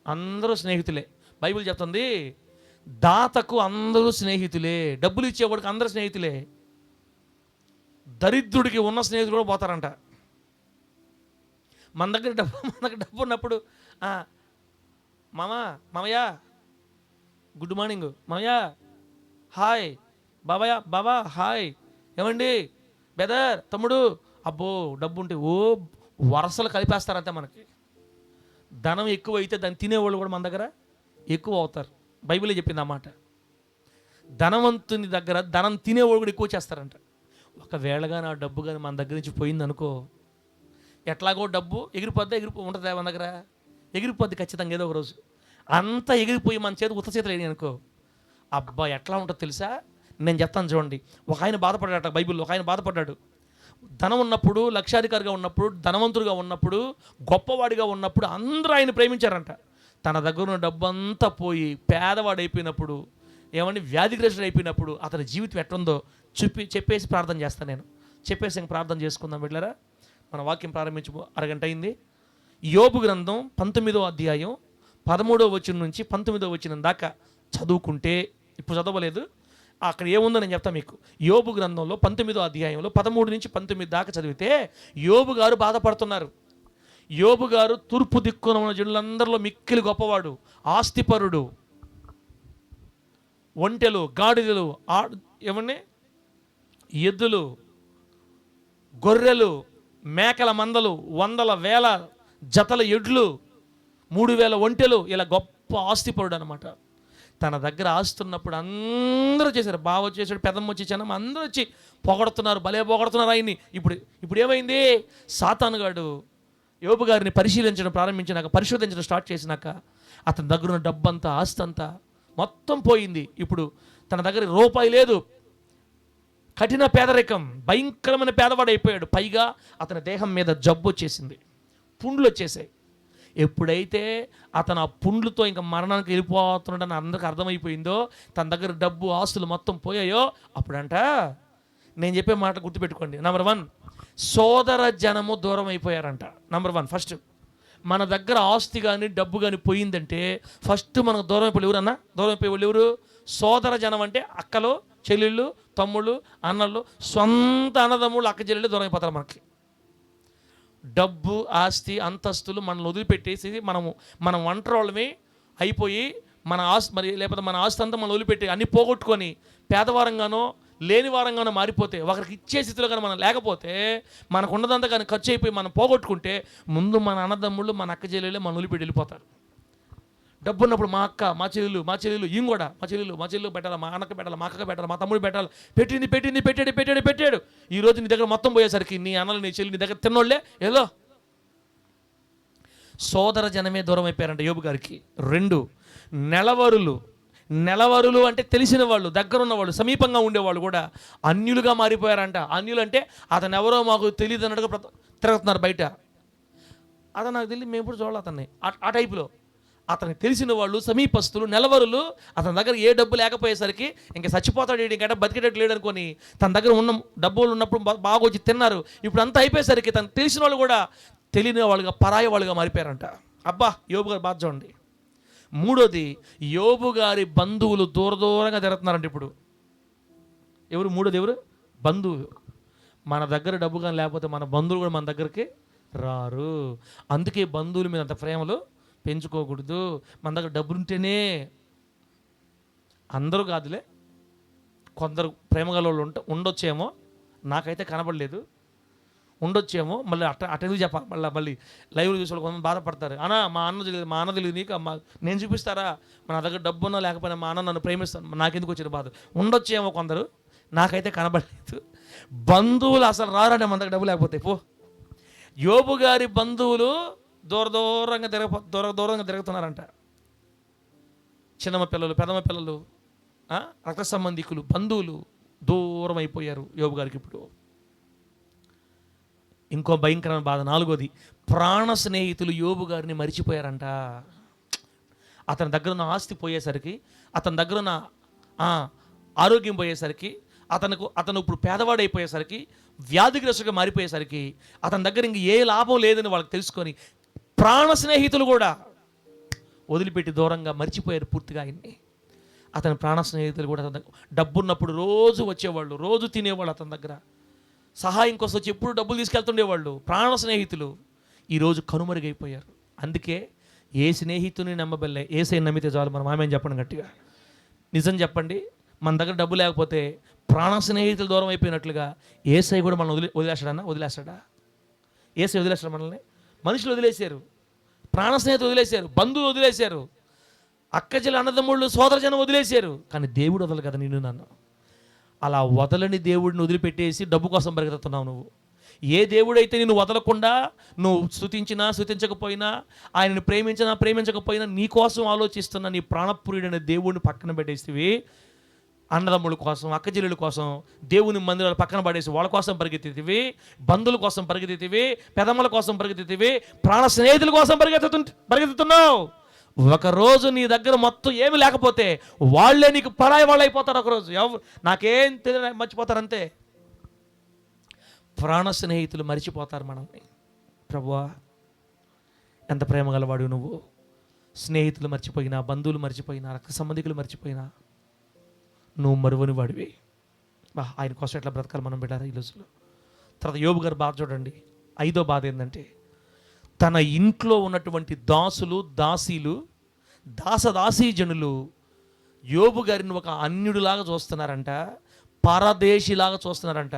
అందరూ స్నేహితులే. బైబిల్ చెప్తుంది, దాతకు అందరూ స్నేహితులే, డబ్బులు ఇచ్చేవాడికి అందరూ స్నేహితులే. దరిద్రుడికి ఉన్న స్నేహితులు కూడా పోతారంట. మన దగ్గర డబ్బు ఉన్నప్పుడు మామయ్య గుడ్ మార్నింగ్, మామయ్య హాయ్, బాబా హాయ్, ఏమండి బెదర్ తమ్ముడు, అబ్బో డబ్బు ఉంటే ఓ వరసలు కలిపేస్తారంతే. మనకి ధనం ఎక్కువ అయితే దాన్ని తినేవాళ్ళు కూడా మన దగ్గర ఎక్కువ అవుతారు. బైబిలే చెప్పింది అన్నమాట. ధనవంతుని దగ్గర ధనం తినేవాళ్ళు కూడా ఎక్కువ చేస్తారంట. ఒకవేళగా నా డబ్బు కానీ మన దగ్గర నుంచి పోయిందనుకో, ఎట్లాగో డబ్బు ఉంటుంది మన దగ్గర, ఎగిరిపోద్ది ఖచ్చితంగా ఏదో ఒక రోజు. అంతా ఎగిరిపోయి మన చేతి ఉత్త చేతులు అనుకో, అబ్బా ఎట్లా ఉంటుందో తెలుసా? నేను చెప్తాను చూడండి. ఒక ఆయన బాధపడ్డాట బైబిల్లో. ఒక ఆయన బాధపడ్డాడు. ధనం ఉన్నప్పుడు, లక్షాధికారిగా ఉన్నప్పుడు, ధనవంతుడిగా ఉన్నప్పుడు, గొప్పవాడిగా ఉన్నప్పుడు అందరూ ఆయన ప్రేమించారంట. తన దగ్గర ఉన్న డబ్బు అంతా పోయి పేదవాడు అయిపోయినప్పుడు, ఏమండి వ్యాధిగ్రస్తుడు అయిపోయినప్పుడు అతని జీవితం ఎట్లుందో చెప్పేసి ప్రార్థన చేస్తాను నేను. చెప్పేసి ఇంక ప్రార్థన చేసుకుందాం బిడ్డలారా. మన వాక్యం ప్రారంభించి అరగంట అయింది. యోబు గ్రంథం 19వ అధ్యాయం 13వ వచనం నుంచి 19వ వచనం దాకా చదువుకుంటే, ఇప్పుడు చదవలేదు, అక్కడ ఏముందో నేను చెప్తాను మీకు. యోబు గ్రంథంలో 19వ అధ్యాయంలో 13 నుంచి 19 దాకా చదివితే యోబు గారు బాధపడుతున్నారు. యోబు గారు తూర్పు దిక్కున ఉన్న జనులందరిలో మిక్కిలి గొప్పవాడు, ఆస్తిపరుడు, ఒంటెలు, గాడిదలు, ఏమన్నా ఎద్దులు, గొర్రెలు, మేకల మందలు, వందల వేల జతల ఎడ్లు, 3000 ఒంటెలు, ఇలా గొప్ప ఆస్తిపరుడు అనమాట. తన దగ్గర ఆస్తున్నప్పుడు అందరూ చేశారు. బావ వచ్చేసాడు, పెద్దమ్మ వచ్చి, చిన్నమ్మ అందరూ వచ్చి పొగడుతున్నారు, భలే పొగడుతున్నారు ఆయన్ని. ఇప్పుడు ఏమైంది? సాతానుగాడు యోబు గారిని పరిశీలించడం ప్రారంభించినాక, పరిశోధించడం స్టార్ట్ చేసినాక అతని దగ్గర ఉన్న డబ్బంతా, ఆస్తి అంతా మొత్తం పోయింది. ఇప్పుడు తన దగ్గర రూపాయి లేదు. కఠిన పేదరికం, భయంకరమైన పేదవాడు అయిపోయాడు. పైగా అతని దేహం మీద జబ్బు వచ్చేసింది, పుండ్లు వచ్చేసాయి. ఎప్పుడైతే అతను ఆ పుండ్లతో ఇంకా మరణానికి వెళ్ళిపోతున్నాడని అందరికి అర్థమైపోయిందో, తన దగ్గర డబ్బు, ఆస్తులు మొత్తం పోయాయో, అప్పుడంట నేను చెప్పే మాట గుర్తుపెట్టుకోండి. నెంబర్ 1, సోదర జనము దూరం అయిపోయారంట. నెంబర్ 1, ఫస్ట్ మన దగ్గర ఆస్తి కానీ డబ్బు కానీ పోయిందంటే ఫస్ట్ మనకు దూరం అయిపోయి ఎవరన్నా దూరం అయిపోయే వాళ్ళు ఎవరు? సోదర జనం అంటే అక్కలు, చెల్లెళ్ళు, తమ్ముళ్ళు, అన్నళ్ళు, సొంత అన్నదమ్ముళ్ళు, అక్క చెల్లెళ్ళు దూరం అయిపోతారు మనకి. డబ్బు, ఆస్తి, అంతస్తులు మనల్ని వదిలిపెట్టేసి మనం ఒంటరోళ్ళమే అయిపోయి లేకపోతే మన ఆస్తి అంతా మనం వదిలిపెట్టి అన్ని పోగొట్టుకొని పేదవారంగానో లేని వారంగానో మారిపోతే, ఒకరికి ఇచ్చే స్థితిలో కానీ మనం లేకపోతే, మనకు ఉన్నదంతా కానీ ఖర్చు అయిపోయి మనం పోగొట్టుకుంటే, ముందు మన అన్నదమ్ముళ్ళు, మన అక్క చెల్లెళ్ళే మన వదిలిపెట్టి వెళ్ళిపోతారు. డబ్బు ఉన్నప్పుడు మా అక్క, మా చెల్లెలు ఈయన కూడా మా చెల్లెలు పెట్టాలి, మా అన్నకు పెట్టాలి, మా అక్కకు పెట్టాలి, మా తమ్ముడు పెట్టాలి, పెట్టాడు. ఈ రోజు నీ దగ్గర మొత్తం పోయేసరికి నీ అన్నలు, నీ చెల్లి నీ దగ్గర తిన్నోళ్ళే ఏదో సోదర జనమే దూరం అయిపోయారంట యోబు గారికి. 2, నెలవరులు అంటే తెలిసిన వాళ్ళు, దగ్గర ఉన్నవాళ్ళు, సమీపంగా ఉండేవాళ్ళు కూడా అన్యులుగా మారిపోయారంట. అన్యులు అంటే అతను ఎవరో మాకు తెలియదు అన్నట్టుగా తిరుగుతున్నారు బయట. అతను నాకు తెలియదు, మేము ఇప్పుడు చూడాలి అతన్ని. ఆ టైపులో అతనికి తెలిసిన వాళ్ళు, సమీపస్తులు, నెలవరులు, అతని దగ్గర ఏ డబ్బు లేకపోయేసరికి ఇంకా చచ్చిపోతాడు, ఇంకా బతికేటట్టు లేడు అనుకొని తన దగ్గర ఉన్న డబ్బులు ఉన్నప్పుడు బాగా వచ్చి తిన్నారు. ఇప్పుడు అంతా అయిపోయేసరికి తనకు తెలిసిన వాళ్ళు కూడా తెలియని వాళ్ళుగా, పరాయి వాళ్ళుగా మారిపోయారంట. అబ్బా, యోబు గారు బాధ చూడండి. 3వది, యోబు గారి బంధువులు దూరంగా తిరుగుతున్నారంట ఇప్పుడు. ఎవరు? బంధువులు. మన దగ్గర డబ్బు కానీ లేకపోతే మన బంధువులు కూడా మన దగ్గరికి రారు. అందుకే బంధువుల మీద అంత ప్రేమలు పెంచుకోకూడదు. మన దగ్గర డబ్బులుంటేనే, అందరూ కాదులే, కొందరు ప్రేమగల వాళ్ళు ఉండొచ్చేమో, నాకైతే కనబడలేదు, ఉండొచ్చేమో. మళ్ళీ అటెందుకు చెప్పాలి, మళ్ళీ లైవ్లో చూసే వాళ్ళు కొంతమంది బాధపడతారు. మా అన్న తెలియదు నీకు, నేను చూపిస్తారా మన దగ్గర డబ్బు ఉన్నా లేకపోయినా మా అన్న నన్ను ప్రేమిస్తాను, నాకెందుకు వచ్చిన బాధ. ఉండొచ్చేమో కొందరు, నాకైతే కనబడలేదు. బంధువులు అసలు రారంటే మన దగ్గర డబ్బు లేకపోతే. యోబు గారి బంధువులు దూరంగా తిరుగుతున్నారంట. చిన్నమ్మ పిల్లలు, పెద్దమ్మ పిల్లలు, రక్త సంబంధికులు, బంధువులు దూరం అయిపోయారు యోబు గారికి ఇప్పుడు. ఇంకో భయంకరమైన బాధ 4వది, ప్రాణ స్నేహితులు యోబు గారిని మరిచిపోయారంట. అతని దగ్గర ఉన్న ఆస్తి పోయేసరికి, అతని దగ్గర ఉన్న ఆరోగ్యం పోయేసరికి, అతను ఇప్పుడు పేదవాడైపోయేసరికి, వ్యాధిగ్రస్తుగా మారిపోయేసరికి, అతని దగ్గర ఇంక ఏ లాభం లేదని వాళ్ళకి తెలుసుకొని ప్రాణ స్నేహితులు కూడా వదిలిపెట్టి దూరంగా మర్చిపోయారు పూర్తిగా ఆయన్ని. అతని ప్రాణ స్నేహితులు కూడా అతని డబ్బున్నప్పుడు రోజు వచ్చేవాళ్ళు, రోజు తినేవాళ్ళు అతని దగ్గర. సహాయం కోసం వచ్చి ఎప్పుడు డబ్బులు తీసుకెళ్తుండేవాళ్ళు, ప్రాణ స్నేహితులు ఈరోజు కనుమరుగైపోయారు. అందుకే ఏ స్నేహితుని నమ్మబల్లే, ఏసై నమ్మితే చాలు. మనం ఆమె చెప్పండి గట్టిగా. నిజం చెప్పండి, మన దగ్గర డబ్బు లేకపోతే ప్రాణ స్నేహితులు దూరం అయిపోయినట్లుగా ఏసై కూడా మనం వదిలేస్తాడన్నా? వదిలేస్తాడా? ఏసై వదిలేస్తాడు మనల్ని? మనుషులు వదిలేశారు, ప్రాణ స్నేహితులు వదిలేశారు, బంధువులు వదిలేశారు, అక్కచెల్లి అన్నదమ్ముళ్ళు సోదరజనం వదిలేశారు. కానీ దేవుడు వదలదు కదా నిన్ను నన్ను. అలా వదలని దేవుడిని వదిలిపెట్టేసి డబ్బు కోసం పరిగెత్తుతున్నావు నువ్వు. ఏ దేవుడైతే నిన్ను వదలకుండా నువ్వు స్తుతించినా స్తుతించకపోయినా, ఆయనను ప్రేమించినా ప్రేమించకపోయినా నీ కోసం ఆలోచిస్తున్న నీ ప్రాణప్రియుడైన దేవుడిని పక్కన పెట్టేసివి. అన్నదమ్ముల కోసం, అక్కచెల్లెల కోసం దేవుని మందిరాలు పక్కన పడేసి వాళ్ళ కోసం పరిగెత్తితివి, బంధువుల కోసం పరిగెత్తితివి, పెదమ్మల కోసం పరిగెత్తితివి, ప్రాణ స్నేహితుల కోసం పరిగెత్తుతున్నావు. ఒకరోజు నీ దగ్గర మొత్తం ఏమి లేకపోతే వాళ్ళే నీకు పరాయి వాళ్ళు అయిపోతారు. ఒకరోజు నాకేం తెలియదు మర్చిపోతారు అంతే. ప్రాణ స్నేహితులు మర్చిపోతారు మనల్ని. ప్రభువా, ఎంత ప్రేమ గలవాడు నువ్వు. స్నేహితులు మర్చిపోయినా, బంధువులు మర్చిపోయినా, రక్త సంబంధికులు మర్చిపోయినా నువ్వు మరువని వాడివి. ఆయన కోసం ఎట్లా బ్రతకాలి మనం పెట్టారా ఈ రోజులో. తర్వాత యోబు గారి బాధ చూడండి. 5వ బాధ ఏంటంటే, తన ఇంట్లో ఉన్నటువంటి దాసులు, దాసీలు, దాసదాసీజనులు యోబు గారిని ఒక అన్యుడిలాగా చూస్తున్నారంట, పరదేశిలాగా చూస్తున్నారంట.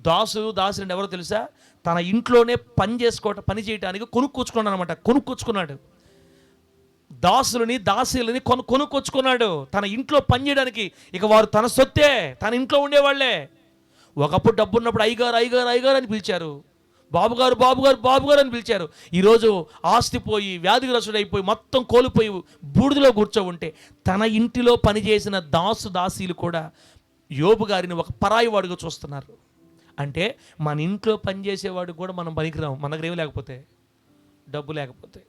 దాసులు దాసులు ఎవరో తెలుసా? తన ఇంట్లోనే పని చేయడానికి కొనుక్కొచ్చుకున్నాడు అనమాట. కొనుక్కొచ్చుకున్నాడు దాసులని, దాసీలని కొనుక్కొచ్చుకున్నాడు తన ఇంట్లో పని చేయడానికి. ఇక వారు తన సొత్తే, తన ఇంట్లో ఉండేవాళ్లే. ఒకప్పుడు డబ్బు ఉన్నప్పుడు అయ్యగారు అయ్యగారు అయ్యగారు అని పిలిచారు, బాబుగారు బాబుగారు బాబుగారు అని పిలిచారు. ఈరోజు ఆస్తి పోయి, వ్యాధిగ్రస్తుడైపోయి, మొత్తం కోల్పోయి బూడిదలో కూర్చో ఉంటే తన ఇంటిలో పనిచేసిన దాసీలు కూడా యోబు గారిని ఒక పరాయి వాడుగా చూస్తున్నారు. అంటే మన ఇంట్లో పనిచేసేవాడు కూడా మనం పనికిరాము. మన దగ్గర ఏమి లేకపోతే, డబ్బు లేకపోతే,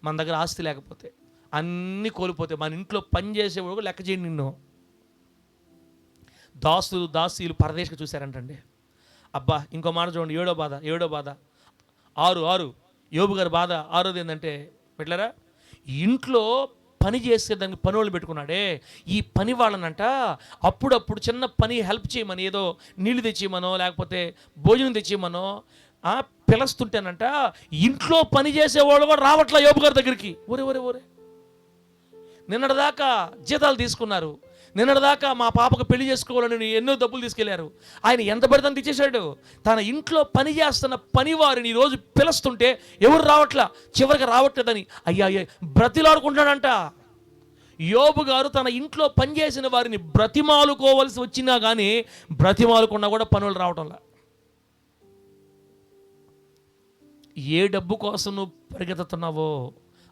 మన దగ్గర ఆస్తి లేకపోతే, అన్నీ కోల్పోతే మన ఇంట్లో పనిచేసేవాడు లెక్క చేయండి నిన్ను. దాసీలు పరదేశంగా చూశారంటండి. అబ్బా, ఇంకో మాట చూడండి. ఏడో బాధ 6 యోబు గారి బాధ 6ది ఏంటంటే, పెట్టారా, ఇంట్లో పని చేసేదానికి పని వాళ్ళు పెట్టుకున్నాడే. ఈ పని వాళ్ళనంట అప్పుడప్పుడు చిన్న పని హెల్ప్ చేయమని, ఏదో నీళ్లు తెచ్చేయమనో లేకపోతే భోజనం తెచ్చేయమనో పిలుస్తుంటేనంట ఇంట్లో పని చేసేవాళ్ళు కూడా రావట్లా యోబు గారి దగ్గరికి. ఒరే నిన్నటిదాకా జీతాలు తీసుకున్నారు, నిన్నటిదాకా మా పాపకు పెళ్లి చేసుకోవాలని ఎన్నో డబ్బులు తీసుకెళ్లారు. ఆయన ఎంత పడితే అంత ఇచ్చేశాడు. తన ఇంట్లో పని చేస్తున్న పని వారిని ఈరోజు పిలుస్తుంటే ఎవరు రావట్లా, చివరికి రావట్లేదని అయ్యా బ్రతిలాడుకుంటాడంట. యోబు గారు తన ఇంట్లో పనిచేసిన వారిని బ్రతిమాలుకోవలసి వచ్చినా కానీ బ్రతిమాలుకున్నా కూడా పనులు రావటంలా. ఏ డబ్బు కోసం నువ్వు పరిగెత్తుతున్నావో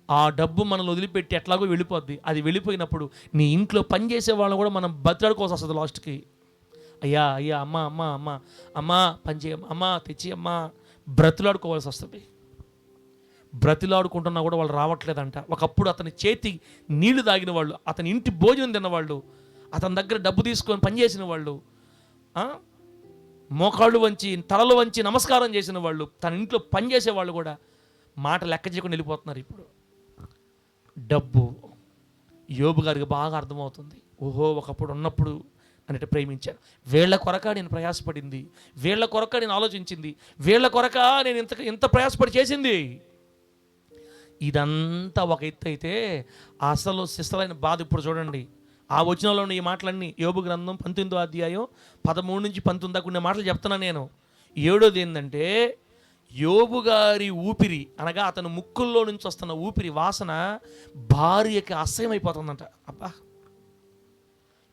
ఆ డబ్బు మనల్ని వదిలిపెట్టి ఎట్లాగో వెళ్ళిపోద్ది. అది వెళ్ళిపోయినప్పుడు నీ ఇంట్లో పనిచేసే వాళ్ళు కూడా మనం బతిలాడుకోవాల్సి వస్తుంది లాస్ట్కి. అయ్యా అమ్మా పని చేయ, అమ్మా తెచ్చి, అమ్మా బ్రతిలాడుకోవాల్సి వస్తుంది. బ్రతిలాడుకుంటున్నా కూడా వాళ్ళు రావట్లేదంట. ఒకప్పుడు అతని చేతి నీళ్లు తాగిన వాళ్ళు, అతని ఇంటి భోజనం తిన్నవాళ్ళు, అతని దగ్గర డబ్బు తీసుకొని పనిచేసిన వాళ్ళు, మోకాళ్ళు వంచి తలలు వంచి నమస్కారం చేసిన వాళ్ళు, తన ఇంట్లో పనిచేసే వాళ్ళు కూడా మాట లెక్క చేయకుండా వెళ్ళిపోతున్నారు. ఇప్పుడు డబ్బు యోబు గారికి బాగా అర్థమవుతుంది. ఓహో, ఒకప్పుడు ఉన్నప్పుడు అన్నట్టు ప్రేమించాను, వీళ్ళ కొరక నేను ప్రయాసపడింది, వీళ్ళ కొరక నేను ఆలోచించింది, వీళ్ళ కొరక నేను ఇంత ప్రయాసపడి చేసింది. ఇదంతా ఒక ఎత్తు అయితే అసలు శిస్తలైన బాధ ఇప్పుడు చూడండి. ఆ వచనంలో ఉన్న ఈ మాటలన్నీ యోబు గ్రంథం 19వ అధ్యాయం 13 నుంచి 19 దాకా ఉన్న మాటలు చెప్తున్నాను నేను. 7వది ఏంటంటే, యోబు గారి ఊపిరి అనగా అతను ముక్కుల్లో నుంచి వస్తున్న ఊపిరి వాసన భార్యకి అసహ్యమైపోతుందంట. అబ్బా,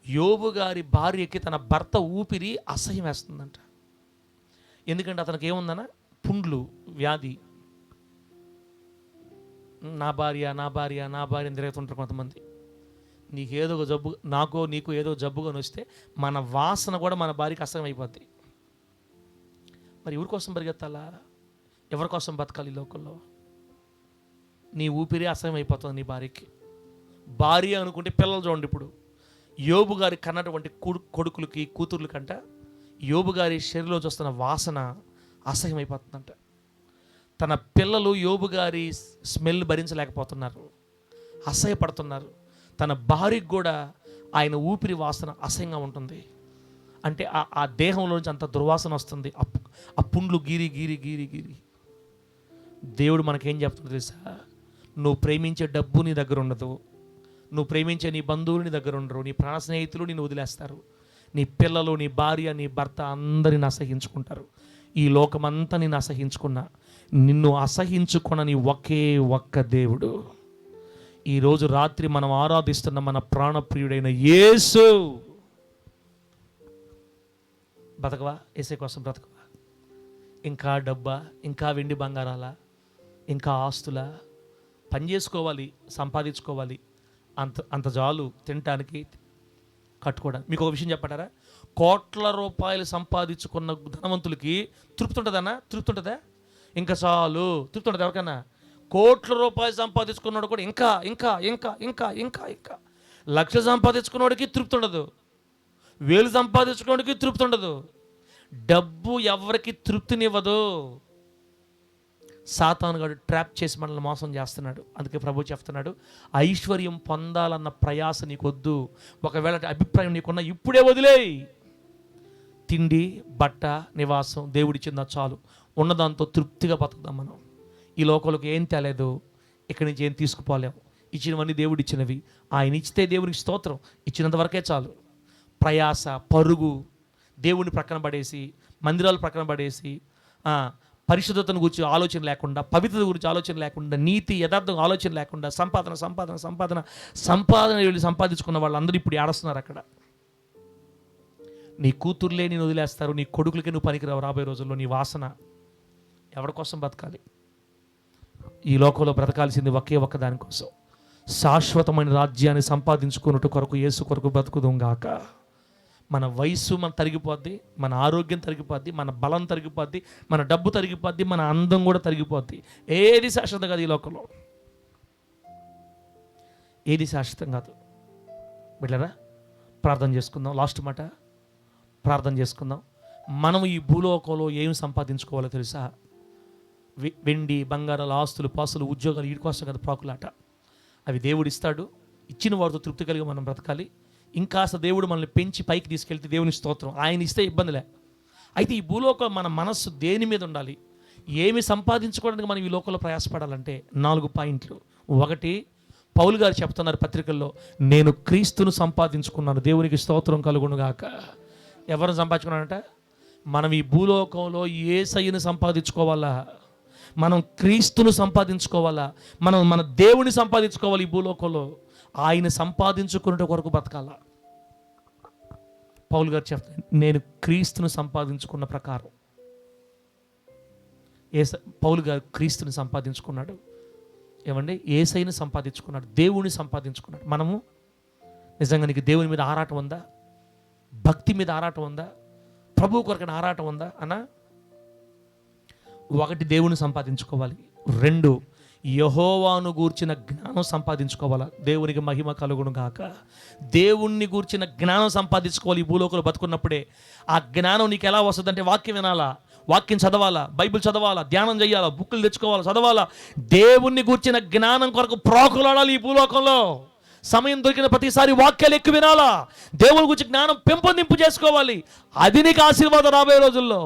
యోబు గారి భార్యకి తన భర్త ఊపిరి అసహ్యం వేస్తుందంట. ఎందుకంటే అతనికి ఏముందన్న పుండ్లు, వ్యాధి. నా భార్య అని తిరుగుతుంటారు కొంతమంది. నీకేదో ఒక జబ్బు, నీకు ఏదో జబ్బుగా వస్తే మన వాసన కూడా మన భార్యకి అసహ్యం అయిపోద్ది. మరి ఎవరి కోసం పరిగెత్తాలా, ఎవరి కోసం బతకాలి ఈ లోకంలో? నీ ఊపిరి అసహ్యం అయిపోతుంది నీ భార్యకి. భార్య అనుకుంటే పిల్లలు చూడండి. ఇప్పుడు యోబు గారి కన్నటువంటి కొడుకులకి కూతుర్ల కంట యోబు గారి శరీరంలో చూస్తున్న వాసన అసహ్యం అయిపోతుందంట. తన పిల్లలు యోబు గారి స్మెల్ భరించలేకపోతున్నారు, అసహ్యపడుతున్నారు. తన భార్యకు కూడా ఆయన ఊపిరి వాసన అసహ్యంగా ఉంటుంది. అంటే ఆ దేహంలో నుంచి అంత దుర్వాసన వస్తుంది, ఆ పుండ్లు గీరి గీరి గీరి గీరి. దేవుడు మనకేం చెప్తుందో తెలుసా? నువ్వు ప్రేమించే డబ్బు నీ దగ్గర ఉండదు, నువ్వు ప్రేమించే నీ బంధువులు నీ దగ్గర ఉండరు, నీ ప్రాణ స్నేహితులు నిన్ను వదిలేస్తారు, నీ పిల్లలు, నీ భార్య, నీ భర్త అందరిని అసహించుకుంటారు. ఈ లోకమంతా నిన్ను అసహించుకున్నా, నిన్ను అసహించుకునని ఒకే ఒక్క దేవుడు. ఈరోజు రాత్రి మనం ఆరాధిస్తున్న మన ప్రాణప్రియుడైన యేసు. బ్రతకవా? యేసే కోసం బ్రతకవా? ఇంకా డబ్బా, ఇంకా వెండి బంగారాలా, ఇంకా ఆస్తులా? పని చేసుకోవాలి, సంపాదించుకోవాలి, అంత చాలు తినటానికి, కట్టుకోవడానికి. మీకు ఒక విషయం చెప్పంటారా? కోట్ల రూపాయలు సంపాదించుకున్న ధనవంతులకి తృప్తి ఉంటుందన్నా? తృప్తి ఉంటుందా? ఇంకా చాలు తృప్తి ఉంటుంది ఎవరికైనా? కోట్ల రూపాయలు సంపాదించుకున్నాడు కూడా ఇంకా ఇంకా ఇంకా ఇంకా ఇంకా ఇంకా. లక్షలు సంపాదించుకున్నవాడికి తృప్తి ఉండదు, వేలు సంపాదించుకున్నవాడికి తృప్తి ఉండదు. డబ్బు ఎవరికి తృప్తినివ్వదు. సాతాను గాడు ట్రాప్ చేసి మనల్ని మోసం చేస్తున్నాడు. అందుకే ప్రభు చెప్తున్నాడు, ఐశ్వర్యం పొందాలన్న ప్రయాస నీకొద్దు. ఒకవేళ అభిప్రాయం నీకున్నా ఇప్పుడే వదిలేయి. తిండి, బట్ట, నివాసం దేవుడిచ్చిందా చాలు, ఉన్నదాంతో తృప్తిగా బతుకుదాం మనం. ఈ లోకంలోకి ఏం తేలేదు, ఇక్కడి నుంచి ఏం తీసుకుపోలేము. ఇచ్చినవన్నీ దేవుడు ఇచ్చినవి. ఆయన ఇచ్చితే దేవునికి స్తోత్రం, ఇచ్చినంత వరకే చాలు. ప్రయాస, పరుగు, దేవుడిని ప్రక్కన పడేసి, మందిరాలు ప్రక్కన పడేసి, పరిశుద్ధతను గురించి ఆలోచన లేకుండా, పవిత్రత గురించి ఆలోచన లేకుండా, నీతి యథార్థం ఆలోచన లేకుండా, సంపాదన సంపాదన సంపాదన సంపాదన వెళ్ళి సంపాదించుకున్న వాళ్ళందరూ ఇప్పుడు ఏడుస్తున్నారు అక్కడ. నీ కూతుర్లే నేను వదిలేస్తారు, నీ కొడుకులకే నువ్వు పనికిరావు. రాబోయే రోజుల్లో నీ వాసన ఎవరి కోసం బతకాలి? ఈ లోకంలో బ్రతకాల్సింది ఒకే ఒక్క దానికోసం, శాశ్వతమైన రాజ్యాన్ని సంపాదించుకున్నట్టు కొరకు, యేసు కొరకు బ్రతుకుదాం గాక. మన వయస్సు మన తరిగిపోద్ది, మన ఆరోగ్యం తరిగిపోద్ది, మన బలం తరిగిపోద్ది, మన డబ్బు తరిగిపోద్ది, మన అందం కూడా తరిగిపోద్ది. ఏది శాశ్వతం కాదు ఈ లోకంలో, ఏది శాశ్వతం కాదు. బిడ్డలారా, ప్రార్థన చేసుకుందాం. లాస్ట్ మాట ప్రార్థన చేసుకుందాం. మనం ఈ భూలోకంలో ఏం సంపాదించుకోవాలో తెలుసా? వెండి, బంగారాలు, ఆస్తులు, పాస్తులు, ఉద్యోగాలు, వీటి కోసం కదా ప్రాకులాట. అవి దేవుడు ఇస్తాడు. ఇచ్చిన వాడితో తృప్తి కలిగి మనం బ్రతకాలి. ఇంకాస్త దేవుడు మనల్ని పెంచి పైకి తీసుకెళ్తే దేవుని స్తోత్రం. ఆయన ఇస్తే ఇబ్బందిలే. అయితే ఈ భూలోకం మన మనస్సు దేని మీద ఉండాలి? ఏమి సంపాదించుకోవడానికి మనం ఈ లోకంలో ప్రయాసపడాలంటే 4 పాయింట్లు. 1, పౌలు గారు చెప్తున్నారు పత్రికల్లో, నేను క్రీస్తును సంపాదించుకున్నాను, దేవునికి స్తోత్రం కలుగును గాక. ఎవరిని సంపాదించుకున్నానంట? మనం ఈ భూలోకంలో యేసయ్యను సంపాదించుకోవాలా, మనం క్రీస్తును సంపాదించుకోవాలా, మనం మన దేవుని సంపాదించుకోవాలి. ఈ భూలోకంలో ఆయన సంపాదించుకునే కొరకు బతకాల. పౌలు గారు చెప్తారు, నేను క్రీస్తును సంపాదించుకున్న ప్రకారం. పౌలు గారు క్రీస్తుని సంపాదించుకున్నాడు. ఏమండి? యేసయ్యను సంపాదించుకున్నాడు, దేవుని సంపాదించుకున్నాడు. మనము నిజంగా నీకు దేవుని మీద ఆరాటం ఉందా? భక్తి మీద ఆరాటం ఉందా? ప్రభు కొరకైన ఆరాటం ఉందా అన్నా? 1, దేవుని సంపాదించుకోవాలి. 2, యెహోవాను గూర్చిన జ్ఞానం సంపాదించుకోవాలా. దేవునికి మహిమ కలుగును గాక. దేవుణ్ణి గూర్చిన జ్ఞానం సంపాదించుకోవాలి. ఈ భూలోకంలో బతుకున్నప్పుడే ఆ జ్ఞానం నీకు ఎలా వస్తుందంటే, వాక్యం వినాలా, వాక్యం చదవాలా, బైబిల్ చదవాలా, ధ్యానం చేయాలా, బుక్కులు తెచ్చుకోవాలా, చదవాలా. దేవుణ్ణి గూర్చిన జ్ఞానం కొరకు ప్రాకులాడాలి. ఈ భూలోకంలో సమయం దొరికిన ప్రతిసారి వాక్యాలు ఎక్కువ వినాలా, దేవుని గురించి జ్ఞానం పెంపొందింపు చేసుకోవాలి. అది నీకు ఆశీర్వాదం రాబోయే రోజుల్లో.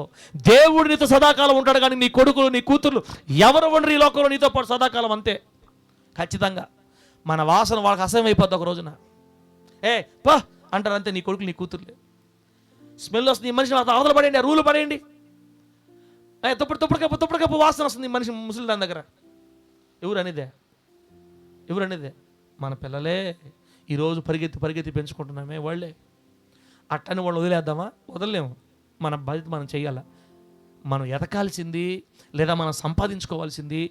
దేవుడు నీతో సదాకాలం ఉంటాడు, కానీ నీ కొడుకులు, నీ కూతుర్లు ఎవరు ఉండరు ఈ లోకంలో నీతో పాటు సదాకాలం. అంతే ఖచ్చితంగా. మన వాసన వాళ్ళకి అసహ్యం అయిపోద్ది ఒక రోజున. పా అంటారు అంతే నీ కొడుకులు, నీ కూతుర్లు. స్మెల్ వస్తుంది, ఈ మనిషి అవతల పడేయండి, రూలు పడేయండి. తుప్పటికప్పు వాసన వస్తుంది మనిషి, ముసలి దాని దగ్గర. ఎవరు అనేదే? మన పిల్లలే. ఈరోజు పరిగెత్తి పెంచుకుంటున్నామే వాళ్ళే. అట్టని వాళ్ళు వదిలేద్దామా? వదలలేము. మన బాధ్యత మనం చెయ్యాలా. మనం ఎదకాల్సింది లేదా మనం సంపాదించుకోవాల్సింది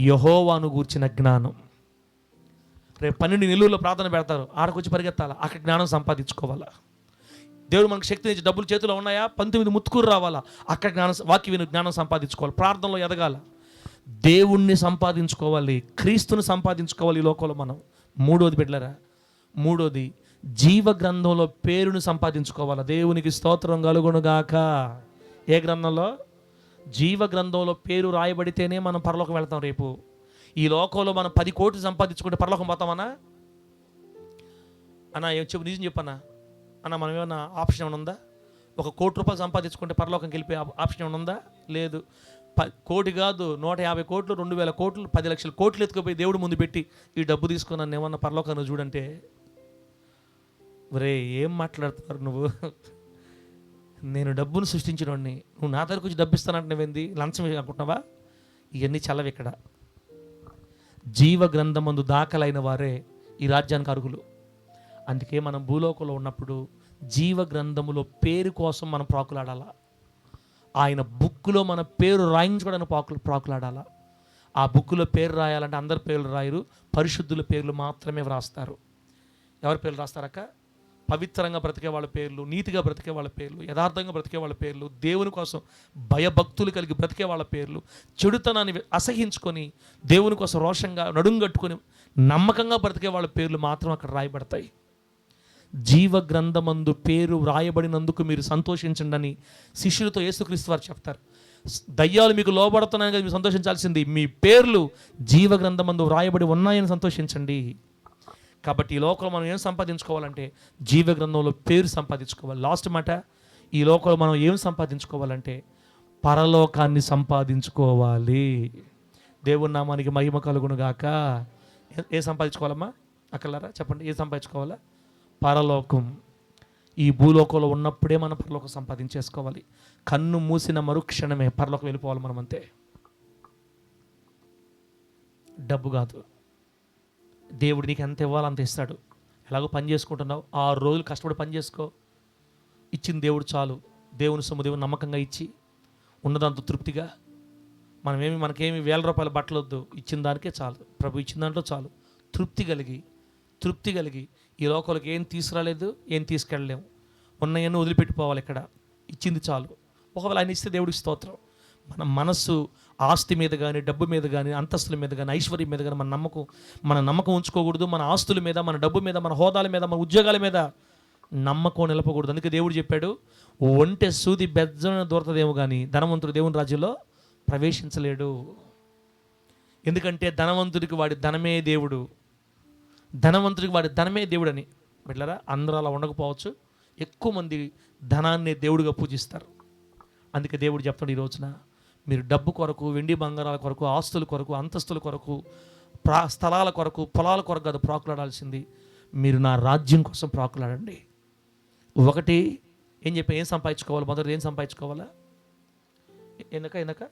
యెహోవాను గూర్చిన జ్ఞానం. రేపు 12 నెలల్లో ప్రార్థన పెడతారు, ఆడకొచ్చి పరిగెత్తాలా, అక్కడ జ్ఞానం సంపాదించుకోవాలా. దేవుడు మనకు శక్తి నుంచి డబ్బులు చేతిలో ఉన్నాయా, 19 ముత్తుకూరు రావాలా, అక్కడ జ్ఞానం సంపాదించుకోవాలి. ప్రార్థనలో ఎదగాల, దేవుణ్ణి సంపాదించుకోవాలి, క్రీస్తుని సంపాదించుకోవాలి ఈ లోకంలో మనం. 3వది బిడ్డలారా, 3వది జీవ గ్రంథంలో పేరును సంపాదించుకోవాలి. దేవునికి స్తోత్రం కలుగును గాక. ఏ గ్రంథంలో? జీవ గ్రంథంలో పేరు రాయబడితేనే మనం పరలోకం వెళ్తాం. రేపు ఈ లోకంలో మనం 10 కోట్లు సంపాదించుకుంటే పరలోకం పోతామన్నా? అన్నా నిజం చెప్పన్నా అన్న, మనం ఏమన్నా ఆప్షన్ ఏమైనా ఉందా? ₹1,00,00,000 సంపాదించుకుంటే పరలోకంకి వెళ్ళిపోయే ఆప్షన్ ఏమైనా ఉందా? లేదు. కోటి కాదు, 150 కోట్లు, 2,000 కోట్లు, 10 లక్షల కోట్లు ఎత్తుకుపోయి దేవుడు ముందు పెట్టి ఈ డబ్బు తీసుకుని నన్ను ఏమన్నా పరలోకాన్ని చూడంటే, ఒరే ఏం మాట్లాడుతున్నారు నువ్వు? నేను డబ్బును సృష్టించినోడిని, నువ్వు నా దగ్గరకు వచ్చి డబ్బు ఇస్తానంటే నువ్వేంది లంచం అనుకుంటున్నావా? ఇవన్నీ చల్లవి. ఇక్కడ జీవ గ్రంథమందు దాఖలైన వారే ఈ రాజ్యానికి అర్హులు. అందుకే మనం భూలోకంలో ఉన్నప్పుడు జీవ గ్రంథములో పేరు కోసం మనం ప్రాకులాడాలా. ఆయన బుక్కులో మన పేరు రాయించుకోవడానికి ప్రాకులాడాలా. ఆ బుక్కులో పేరు రాయాలంటే అందరి పేర్లు రాయరు, పరిశుద్ధుల పేర్లు మాత్రమే వ్రాస్తారు. ఎవరి పేర్లు రాస్తారక్క? పవిత్రంగా బ్రతికే వాళ్ళ పేర్లు, నీతిగా బ్రతికే వాళ్ళ పేర్లు, యథార్థంగా బ్రతికే వాళ్ళ పేర్లు, దేవుని కోసం భయభక్తులు కలిగి బ్రతికే వాళ్ళ పేర్లు, చెడుతనాన్ని అసహించుకొని దేవుని కోసం రోషంగా నడుంగట్టుకొని నమ్మకంగా బ్రతికే వాళ్ళ పేర్లు మాత్రం అక్కడ రాయబడతాయి. జీవ గ్రంథమందు పేరు వ్రాయబడినందుకు మీరు సంతోషించండి అని శిష్యులతో యేసుక్రీస్తు వారు చెప్తారు. దయ్యాలు మీకు లోబడుతున్నాయని కదా మీరు సంతోషించాల్సింది, మీ పేర్లు జీవ గ్రంథమందు వ్రాయబడి ఉన్నాయని సంతోషించండి. కాబట్టి ఈ లోకంలో మనం ఏం సంపాదించుకోవాలంటే జీవ గ్రంథంలో పేరు సంపాదించుకోవాలి. లాస్ట్ మాట, ఈ లోకంలో మనం ఏం సంపాదించుకోవాలంటే పరలోకాన్ని సంపాదించుకోవాలి. దేవుని నామానికి మహిమ కలుగును గాక. ఏం సంపాదించుకోవాలమ్మా అక్కలారా? చెప్పండి, ఏం సంపాదించుకోవాలా? పరలోకం. ఈ భూలోకంలో ఉన్నప్పుడే మనం పరలోకం సంపాదించేసుకోవాలి. కన్ను మూసిన మరుక్షణమే పరలోకం వెళ్ళిపోవాలి మనం, అంతే. డబ్బు కాదు. దేవుడు నీకు ఎంత ఇవ్వాలో అంత ఇస్తాడు. ఎలాగో పని చేసుకుంటున్నావు, 6 రోజులు కష్టపడి పని చేసుకో, ఇచ్చిన దేవుడు చాలు. దేవుని సొమ్ము దేవుని నమ్మకంగా ఇచ్చి ఉన్నదంత తృప్తిగా, మనకేమి ₹1,000 బట్టలు వద్దు, ఇచ్చిన దానికే చాలు. ప్రభు ఇచ్చిన దాంట్లో చాలు. తృప్తి కలిగి ఈ లోకాలకు ఏం తీసుకురాలేదు, ఏం తీసుకెళ్ళలేము, ఉన్నాయన్నీ వదిలిపెట్టిపోవాలి. ఇక్కడ ఇచ్చింది చాలు. ఒకవేళ ఆయన ఇస్తే దేవుడికి స్తోత్రం. మన మనస్సు ఆస్తి మీద కానీ, డబ్బు మీద కానీ, అంతస్తుల మీద కానీ, ఐశ్వర్యం మీద కానీ మన నమ్మకం ఉంచుకోకూడదు. మన ఆస్తుల మీద, మన డబ్బు మీద, మన హోదాల మీద, మన ఉద్యోగాల మీద నమ్మకం నిలపకూడదు. అందుకే దేవుడు చెప్పాడు, ఒంటె సూది బెజ్జన దూరతదేమో కానీ ధనవంతుడు దేవుని రాజ్యంలో ప్రవేశించలేడు. ఎందుకంటే ధనవంతుడికి వాడి ధనమే దేవుడు, ధనవంతుడికి వాడి ధనమే దేవుడు అని. బిడ్డలారా, అందరూ అలా ఉండకపోవచ్చు. ఎక్కువ మంది ధనాన్ని దేవుడిగా పూజిస్తారు. అందుకే దేవుడు చెప్తాడు, ఈ రోజున మీరు డబ్బు కొరకు, వెండి బంగారాల కొరకు, ఆస్తుల కొరకు, అంతస్తుల కొరకు, స్థలాల కొరకు, పొలాల కొరకు కాదు ప్రాకులాడాల్సింది, మీరు నా రాజ్యం కోసం ప్రాకులాడండి. ఒకటి ఏం సంపాదించుకోవాలి? మొదటిది ఏం సంపాదించుకోవాలా? ఎనక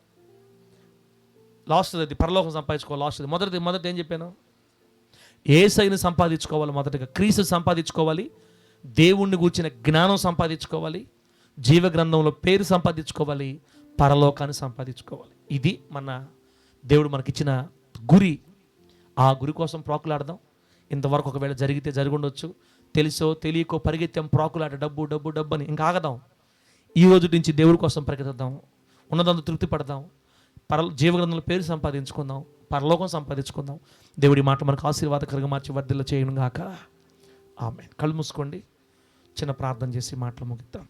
లాస్ట్ అది పరలోకం సంపాదించుకోవాలి. లాస్ట్ మొదటిది ఏం చెప్పాను? యేసయ్యను సంపాదించుకోవాలి. మొదటగా క్రీస్తు సంపాదించుకోవాలి, దేవుణ్ణి గూర్చిన జ్ఞానం సంపాదించుకోవాలి, జీవ గ్రంథంలో పేరు సంపాదించుకోవాలి, పరలోకాన్ని సంపాదించుకోవాలి. ఇది మన దేవుడు మనకిచ్చిన గురి. ఆ గురి కోసం ప్రాకులాడదాం. ఇంతవరకు ఒకవేళ జరుగుండొచ్చు, తెలుసో తెలియకో పరిగెత్తాం ప్రాకులాట, డబ్బు డబ్బు డబ్బు అని. ఇంకా ఆగదాం. ఈ రోజు నుంచి దేవుడి కోసం పరిగెత్తుదాం, ఉన్నదంతా తృప్తి పడదాం, జీవగ్రంథంలో పేరు సంపాదించుకుందాం, పరలోకం సంపాదించుకుందాం. దేవుడి మాట మనకు ఆశీర్వాదకరంగా మార్చి వర్ధిల్ల చేయను గాక. ఆమేన్. కళ్ళు మూసుకోండి, చిన్న ప్రార్థన చేసి మాటలు ముగిద్దాం.